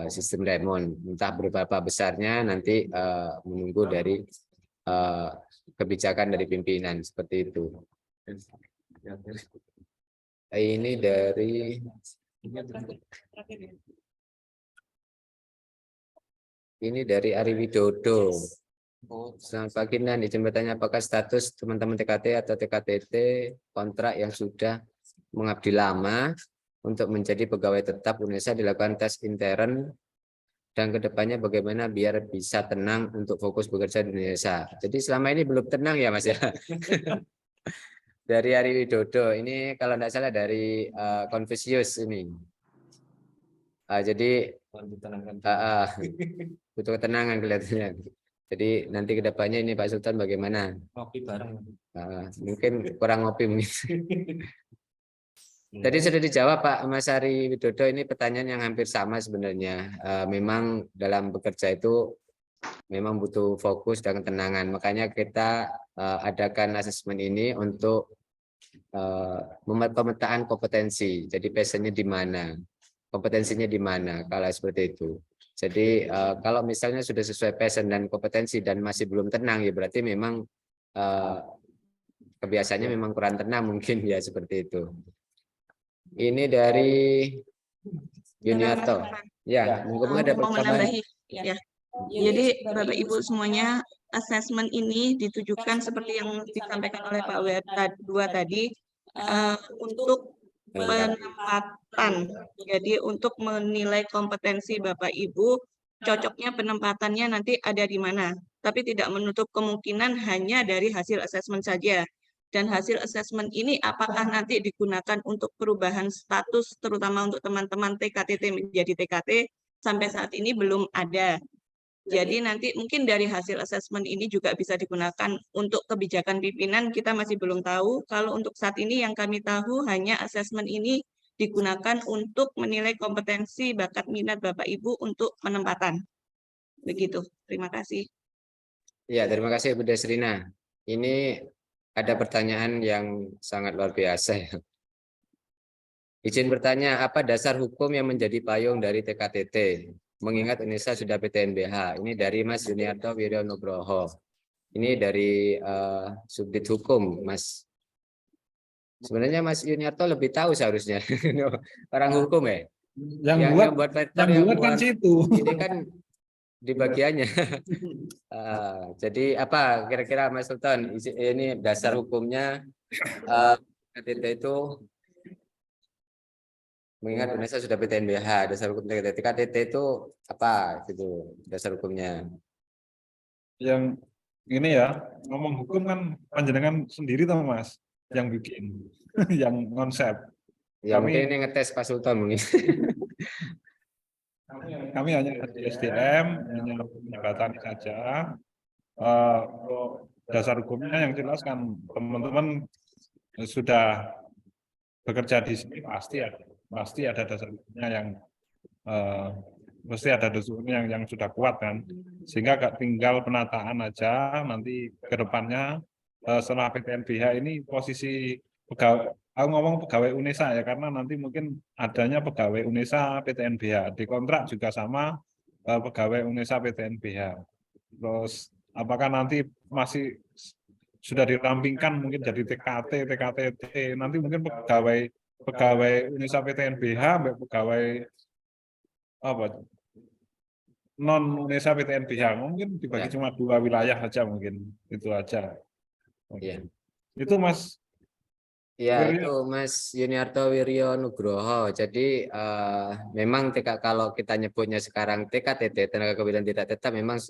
[SPEAKER 1] sistem remon, entah berapa besarnya nanti menunggu dari kebijakan dari pimpinan seperti itu. Ini dari Ari Widodo. Selamat pagi dan izin bertanya apakah status teman-teman TKT atau TKTT kontrak yang sudah mengabdi lama untuk menjadi pegawai tetap UNESA dilakukan tes intern dan kedepannya bagaimana biar bisa tenang untuk fokus bekerja di UNESA. Jadi selama ini belum tenang ya Mas ya. Dari Ari Widodo ini kalau tidak salah dari Confucius ini. Jadi butuh ketenangan kelihatannya. Jadi nanti kedepannya ini Pak Sultan bagaimana?
[SPEAKER 8] Ngopi bareng.
[SPEAKER 1] Mungkin kurang ngopi mungkin. Tadi sudah dijawab Pak Mas Ari Widodo, ini pertanyaan yang hampir sama sebenarnya. Memang dalam bekerja itu memang butuh fokus dan ketenangan. Makanya kita adakan asesmen ini untuk pemetaan kompetensi. Jadi passionnya di mana, kompetensinya di mana, kalau seperti itu. Jadi kalau misalnya sudah sesuai passion dan kompetensi dan masih belum tenang, ya berarti memang kebiasaannya memang kurang tenang mungkin ya seperti itu. Ini dari Yuniarto. Ya, mungkin ada
[SPEAKER 7] menambahi. Ya. Jadi Bapak Ibu semuanya asesmen ini ditujukan seperti yang disampaikan oleh Pak W2 tadi untuk penempatan. Jadi untuk menilai kompetensi Bapak Ibu, cocoknya penempatannya nanti ada di mana. Tapi tidak menutup kemungkinan hanya dari hasil asesmen saja. Dan hasil asesmen ini apakah nanti digunakan untuk perubahan status terutama untuk teman-teman TKTT menjadi TKT sampai saat ini belum ada. Jadi nanti mungkin dari hasil asesmen ini juga bisa digunakan untuk kebijakan pimpinan, kita masih belum tahu. Kalau untuk saat ini yang kami tahu hanya asesmen ini digunakan untuk menilai kompetensi, bakat, minat Bapak Ibu untuk penempatan. Begitu, terima kasih.
[SPEAKER 1] Ya, terima kasih Bu Desrina. Ini ada pertanyaan yang sangat luar biasa ya. Izin bertanya, apa dasar hukum yang menjadi payung dari TKTT? Mengingat Indonesia sudah PTNBH. Ini dari Mas Juniarto Wiryonugroho. Ini dari Subdit Hukum, Mas. Sebenarnya Mas Juniarto lebih tahu seharusnya. Orang hukum ya. Yang buat paper yang
[SPEAKER 2] kan situ.
[SPEAKER 1] ini kan di bagiannya. Jadi apa kira-kira Mas Sultan? Ini dasar hukumnya TKTT itu mengingat Indonesia sudah PTNBH, dasar hukum TKTT itu apa gitu dasar hukumnya?
[SPEAKER 2] Yang ini ya, ngomong hukum kan panjenengan sendiri toh Mas yang bikin, yang konsep.
[SPEAKER 1] Ya mungkin ini ngetes Pak Sultan mungkin.
[SPEAKER 2] Kami hanya di SDM, hanya jabatan saja. Dasar hukumnya yang jelas kan teman-teman sudah bekerja di sini pasti ada dasar hukumnya yang mesti ada dasar hukumnya yang sudah kuat kan, sehingga gak tinggal penataan aja nanti ke depannya. Setelah PTNBH ini posisi pegawai, aku ngomong pegawai UNESA ya, karena nanti mungkin adanya pegawai UNESA PTNBH di kontrak juga sama pegawai UNESA PTNBH. Terus apakah nanti masih sudah dirampingkan mungkin jadi TKT, TKTT, nanti mungkin pegawai UNESA PTNBH, pegawai apa non UNESA PTNBH mungkin dibagi cuma 2 wilayah saja, mungkin itu aja.
[SPEAKER 1] Iya.
[SPEAKER 2] Itu Mas.
[SPEAKER 1] Ya, itu Mas Juniarto Wiryonugroho. Jadi memang kalau kita nyebutnya sekarang TKTT, tenaga kependudukan tidak tetap, memang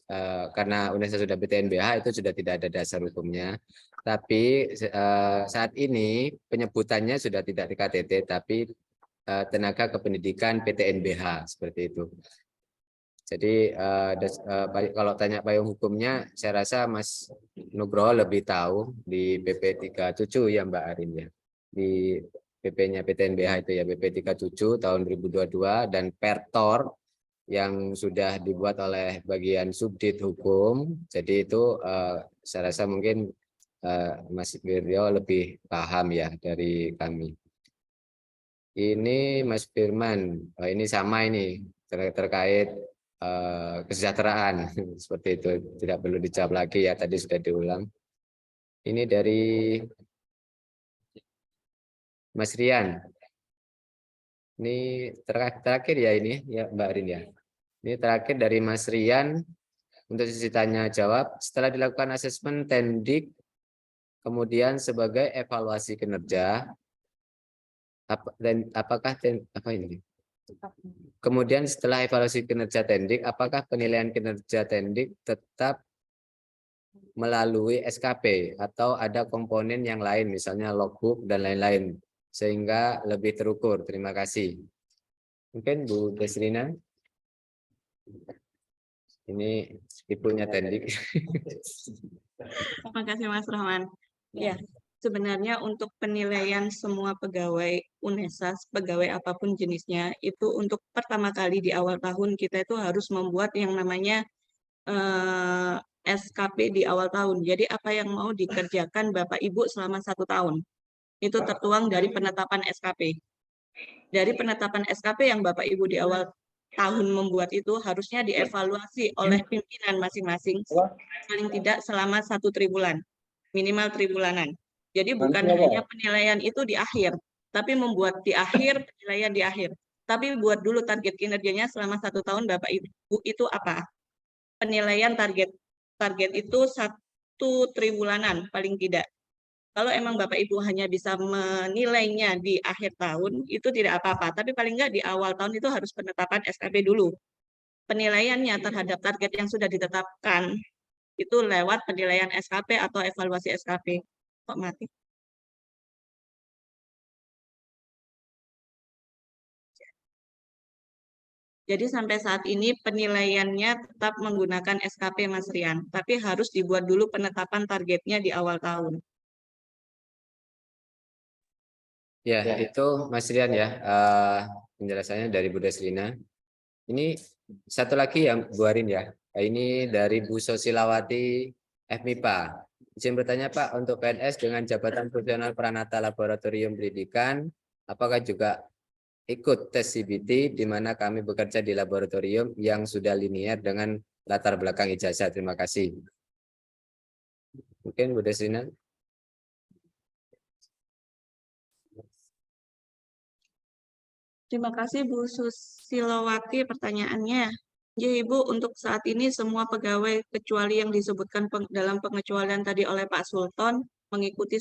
[SPEAKER 1] karena Indonesia sudah PTNBH itu sudah tidak ada dasar hukumnya. Tapi saat ini penyebutannya sudah tidak TKTT, tapi tenaga kependidikan PTNBH seperti itu. Jadi kalau tanya payung hukumnya, saya rasa Mas Nugroho lebih tahu di PP 37 ya Mbak Arin ya. Di PP-nya PTNBH itu ya, PP 37 tahun 2022 dan Pertor yang sudah dibuat oleh bagian Subdit Hukum. Jadi itu saya rasa mungkin Mas Wiryo lebih paham ya dari kami. Ini Mas Firman, ini sama ini terkait kesejahteraan seperti itu, tidak perlu dijawab lagi ya, tadi sudah diulang. Ini dari Mas Rian. Ini terakhir ya ini ya Mbak Rin ya. Ini terakhir dari Mas Rian untuk sesi tanya jawab. Setelah dilakukan asesmen Tendik, kemudian sebagai evaluasi kinerja, kemudian setelah evaluasi kinerja Tendik, apakah penilaian kinerja Tendik tetap melalui SKP atau ada komponen yang lain, misalnya logbook dan lain-lain, sehingga lebih terukur? Terima kasih. Mungkin Bu Desrina. Ini ibunya Tendik.
[SPEAKER 7] Terima kasih Mas Rahman. Ya, sebenarnya untuk penilaian semua pegawai UNESA, pegawai apapun jenisnya, itu untuk pertama kali di awal tahun kita itu harus membuat yang namanya SKP di awal tahun. Jadi apa yang mau dikerjakan Bapak Ibu selama 1 tahun. Itu tertuang dari penetapan SKP. Dari penetapan SKP yang Bapak Ibu di awal tahun membuat itu harusnya dievaluasi oleh pimpinan masing-masing paling tidak selama 1 triwulan, minimal triwulanan. Jadi bukan hanya penilaian itu di akhir, tapi membuat di akhir, penilaian di akhir. Tapi buat dulu target kinerjanya selama 1 tahun Bapak Ibu itu apa? Penilaian target itu 1 triwulanan paling tidak. Kalau emang Bapak Ibu hanya bisa menilainya di akhir tahun, itu tidak apa-apa. Tapi paling nggak di awal tahun itu harus penetapan SKP dulu. Penilaiannya terhadap target yang sudah ditetapkan itu lewat penilaian SKP atau evaluasi SKP. Kok mati? Jadi sampai saat ini penilaiannya tetap menggunakan SKP Mas Rian, tapi harus dibuat dulu penetapan targetnya di awal tahun.
[SPEAKER 1] Ya, itu Mas Rian ya, penjelasannya dari Bu Desrina. Ini satu lagi yang Bu Arin ya, ini dari Bu Sosilawati FMIPA. Izin bertanya Pak, untuk PNS dengan jabatan fungsional Pranata Laboratorium Pendidikan, apakah juga ikut tes CBT di mana kami bekerja di laboratorium yang sudah linier dengan latar belakang ijazah? Terima kasih. Mungkin Bu Desrina.
[SPEAKER 7] Terima kasih Bu Susilowati pertanyaannya. Ya Ibu, untuk saat ini semua pegawai kecuali yang disebutkan dalam pengecualian tadi oleh Pak Sultan mengikuti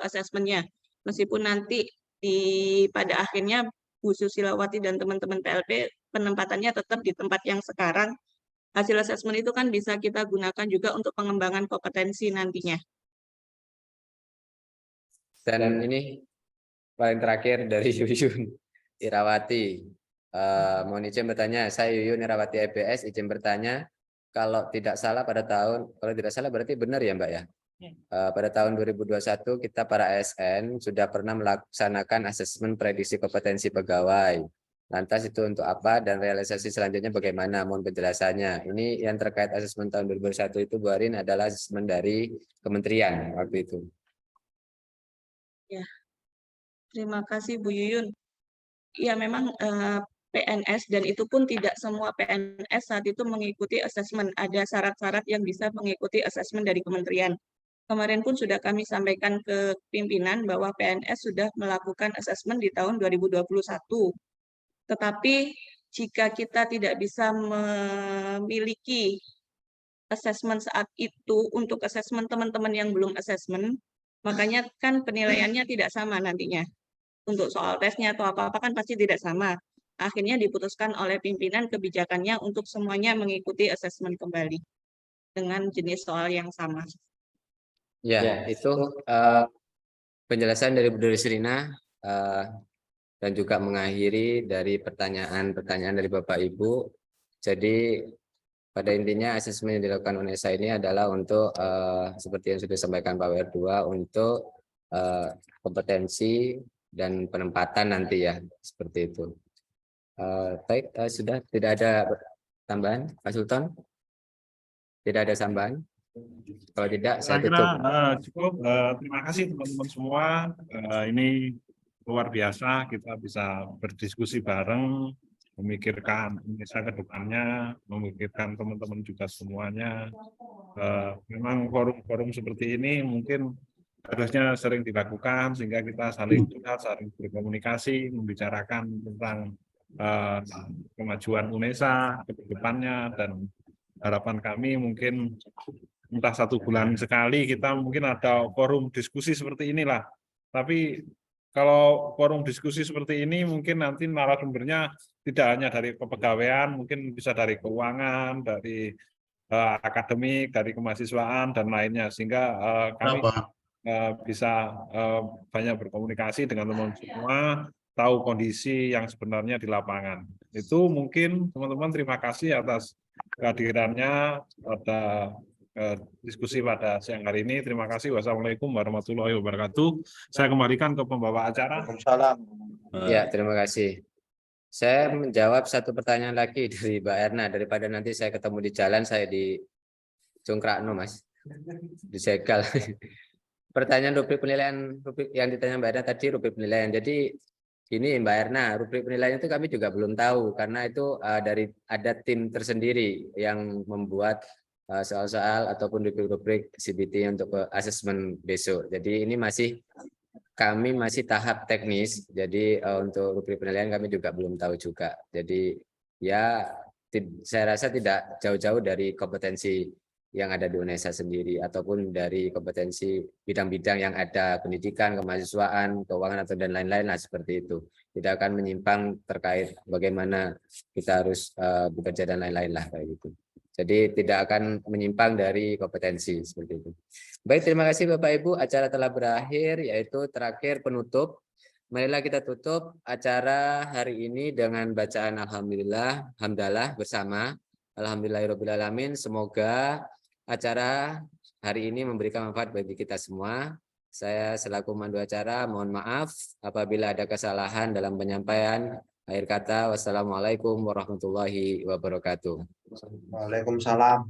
[SPEAKER 7] asesmennya. Meskipun nanti pada akhirnya Bu Susilowati dan teman-teman PLP penempatannya tetap di tempat yang sekarang. Hasil asesmen itu kan bisa kita gunakan juga untuk pengembangan kompetensi nantinya.
[SPEAKER 1] Dan ini paling terakhir dari Yuyun Irawati. Mohon izin bertanya, saya Yuyun Irawati EBS, izin bertanya, kalau tidak salah berarti benar ya Mbak ya? Pada tahun 2021 kita para ASN sudah pernah melaksanakan asesmen prediksi kompetensi pegawai. Lantas itu untuk apa dan realisasi selanjutnya bagaimana? Mohon penjelasannya. Ini yang terkait asesmen tahun 2021 itu Bu Arin adalah asesmen dari kementerian waktu itu.
[SPEAKER 7] Ya, terima kasih Bu Yuyun. Ya memang PNS dan itu pun tidak semua PNS saat itu mengikuti asesmen. Ada syarat-syarat yang bisa mengikuti asesmen dari kementerian. Kemarin pun sudah kami sampaikan ke pimpinan bahwa PNS sudah melakukan asesmen di tahun 2021. Tetapi jika kita tidak bisa memiliki asesmen saat itu untuk asesmen teman-teman yang belum asesmen, makanya kan penilaiannya tidak sama nantinya. Untuk soal tesnya atau apa-apa kan pasti tidak sama. Akhirnya diputuskan oleh pimpinan kebijakannya untuk semuanya mengikuti asesmen kembali dengan jenis soal yang sama.
[SPEAKER 1] Ya, itu penjelasan dari Bu Desrina dan juga mengakhiri dari pertanyaan-pertanyaan dari Bapak Ibu. Jadi pada intinya asesmen yang dilakukan UNESA ini adalah untuk seperti yang sudah disampaikan Pak WR2 untuk kompetensi dan penempatan nanti ya, seperti itu. Baik, sudah tidak ada tambahan Pak Sultan? Tidak ada tambahan? Kalau tidak saya tutup.
[SPEAKER 2] Cukup. Terima kasih teman-teman semua. Ini luar biasa kita bisa berdiskusi bareng, memikirkan Indonesia ke depannya, memikirkan teman-teman juga semuanya. Memang forum-forum seperti ini mungkin harusnya sering dilakukan sehingga kita saling curhat, saling berkomunikasi, membicarakan tentang kemajuan UNESA ke depannya, dan harapan kami mungkin entah 1 bulan sekali kita mungkin ada forum diskusi seperti inilah. Tapi kalau forum diskusi seperti ini mungkin nanti narasumbernya tidak hanya dari kepegawaian, mungkin bisa dari keuangan, dari akademik, dari kemahasiswaan dan lainnya, sehingga kami bisa banyak berkomunikasi dengan teman-teman semua, tahu kondisi yang sebenarnya di lapangan. Itu mungkin teman-teman terima kasih atas kehadirannya pada diskusi pada siang hari ini. Terima kasih. Wassalamualaikum warahmatullahi wabarakatuh. Saya kembalikan ke pembawa acara.
[SPEAKER 1] Ya, terima kasih. Saya menjawab satu pertanyaan lagi dari Mbak Erna, daripada nanti saya ketemu di jalan, saya di Cungkrakno, Mas. Disegal. Pertanyaan rubrik penilaian, rubrik yang ditanya Mbak Erna tadi, rubrik penilaian. Jadi ini Mbak Erna, rubrik penilaian itu kami juga belum tahu, karena itu ada tim tersendiri yang membuat soal-soal ataupun rubrik CBT untuk asesmen besok. Jadi ini kami masih tahap teknis. Jadi untuk rubrik penilaian kami juga belum tahu juga. Jadi ya saya rasa tidak jauh-jauh dari kompetensi yang ada di UNESA sendiri ataupun dari kompetensi bidang-bidang yang ada, pendidikan, kemahasiswaan, keuangan atau dan lain-lain lah, seperti itu. Tidak akan menyimpang terkait bagaimana kita harus bekerja dan lain-lain lah kayak gitu. Jadi tidak akan menyimpang dari kompetensi seperti itu. Baik, terima kasih Bapak Ibu. Acara telah berakhir, yaitu terakhir penutup. marilah kita tutup acara hari ini dengan bacaan alhamdulillah, hamdalah bersama. Alhamdulillahirobbilalamin. Semoga acara hari ini memberikan manfaat bagi kita semua. Saya selaku mandu acara mohon maaf apabila ada kesalahan dalam penyampaian. Akhir kata, wassalamualaikum warahmatullahi wabarakatuh.
[SPEAKER 11] Waalaikumsalam.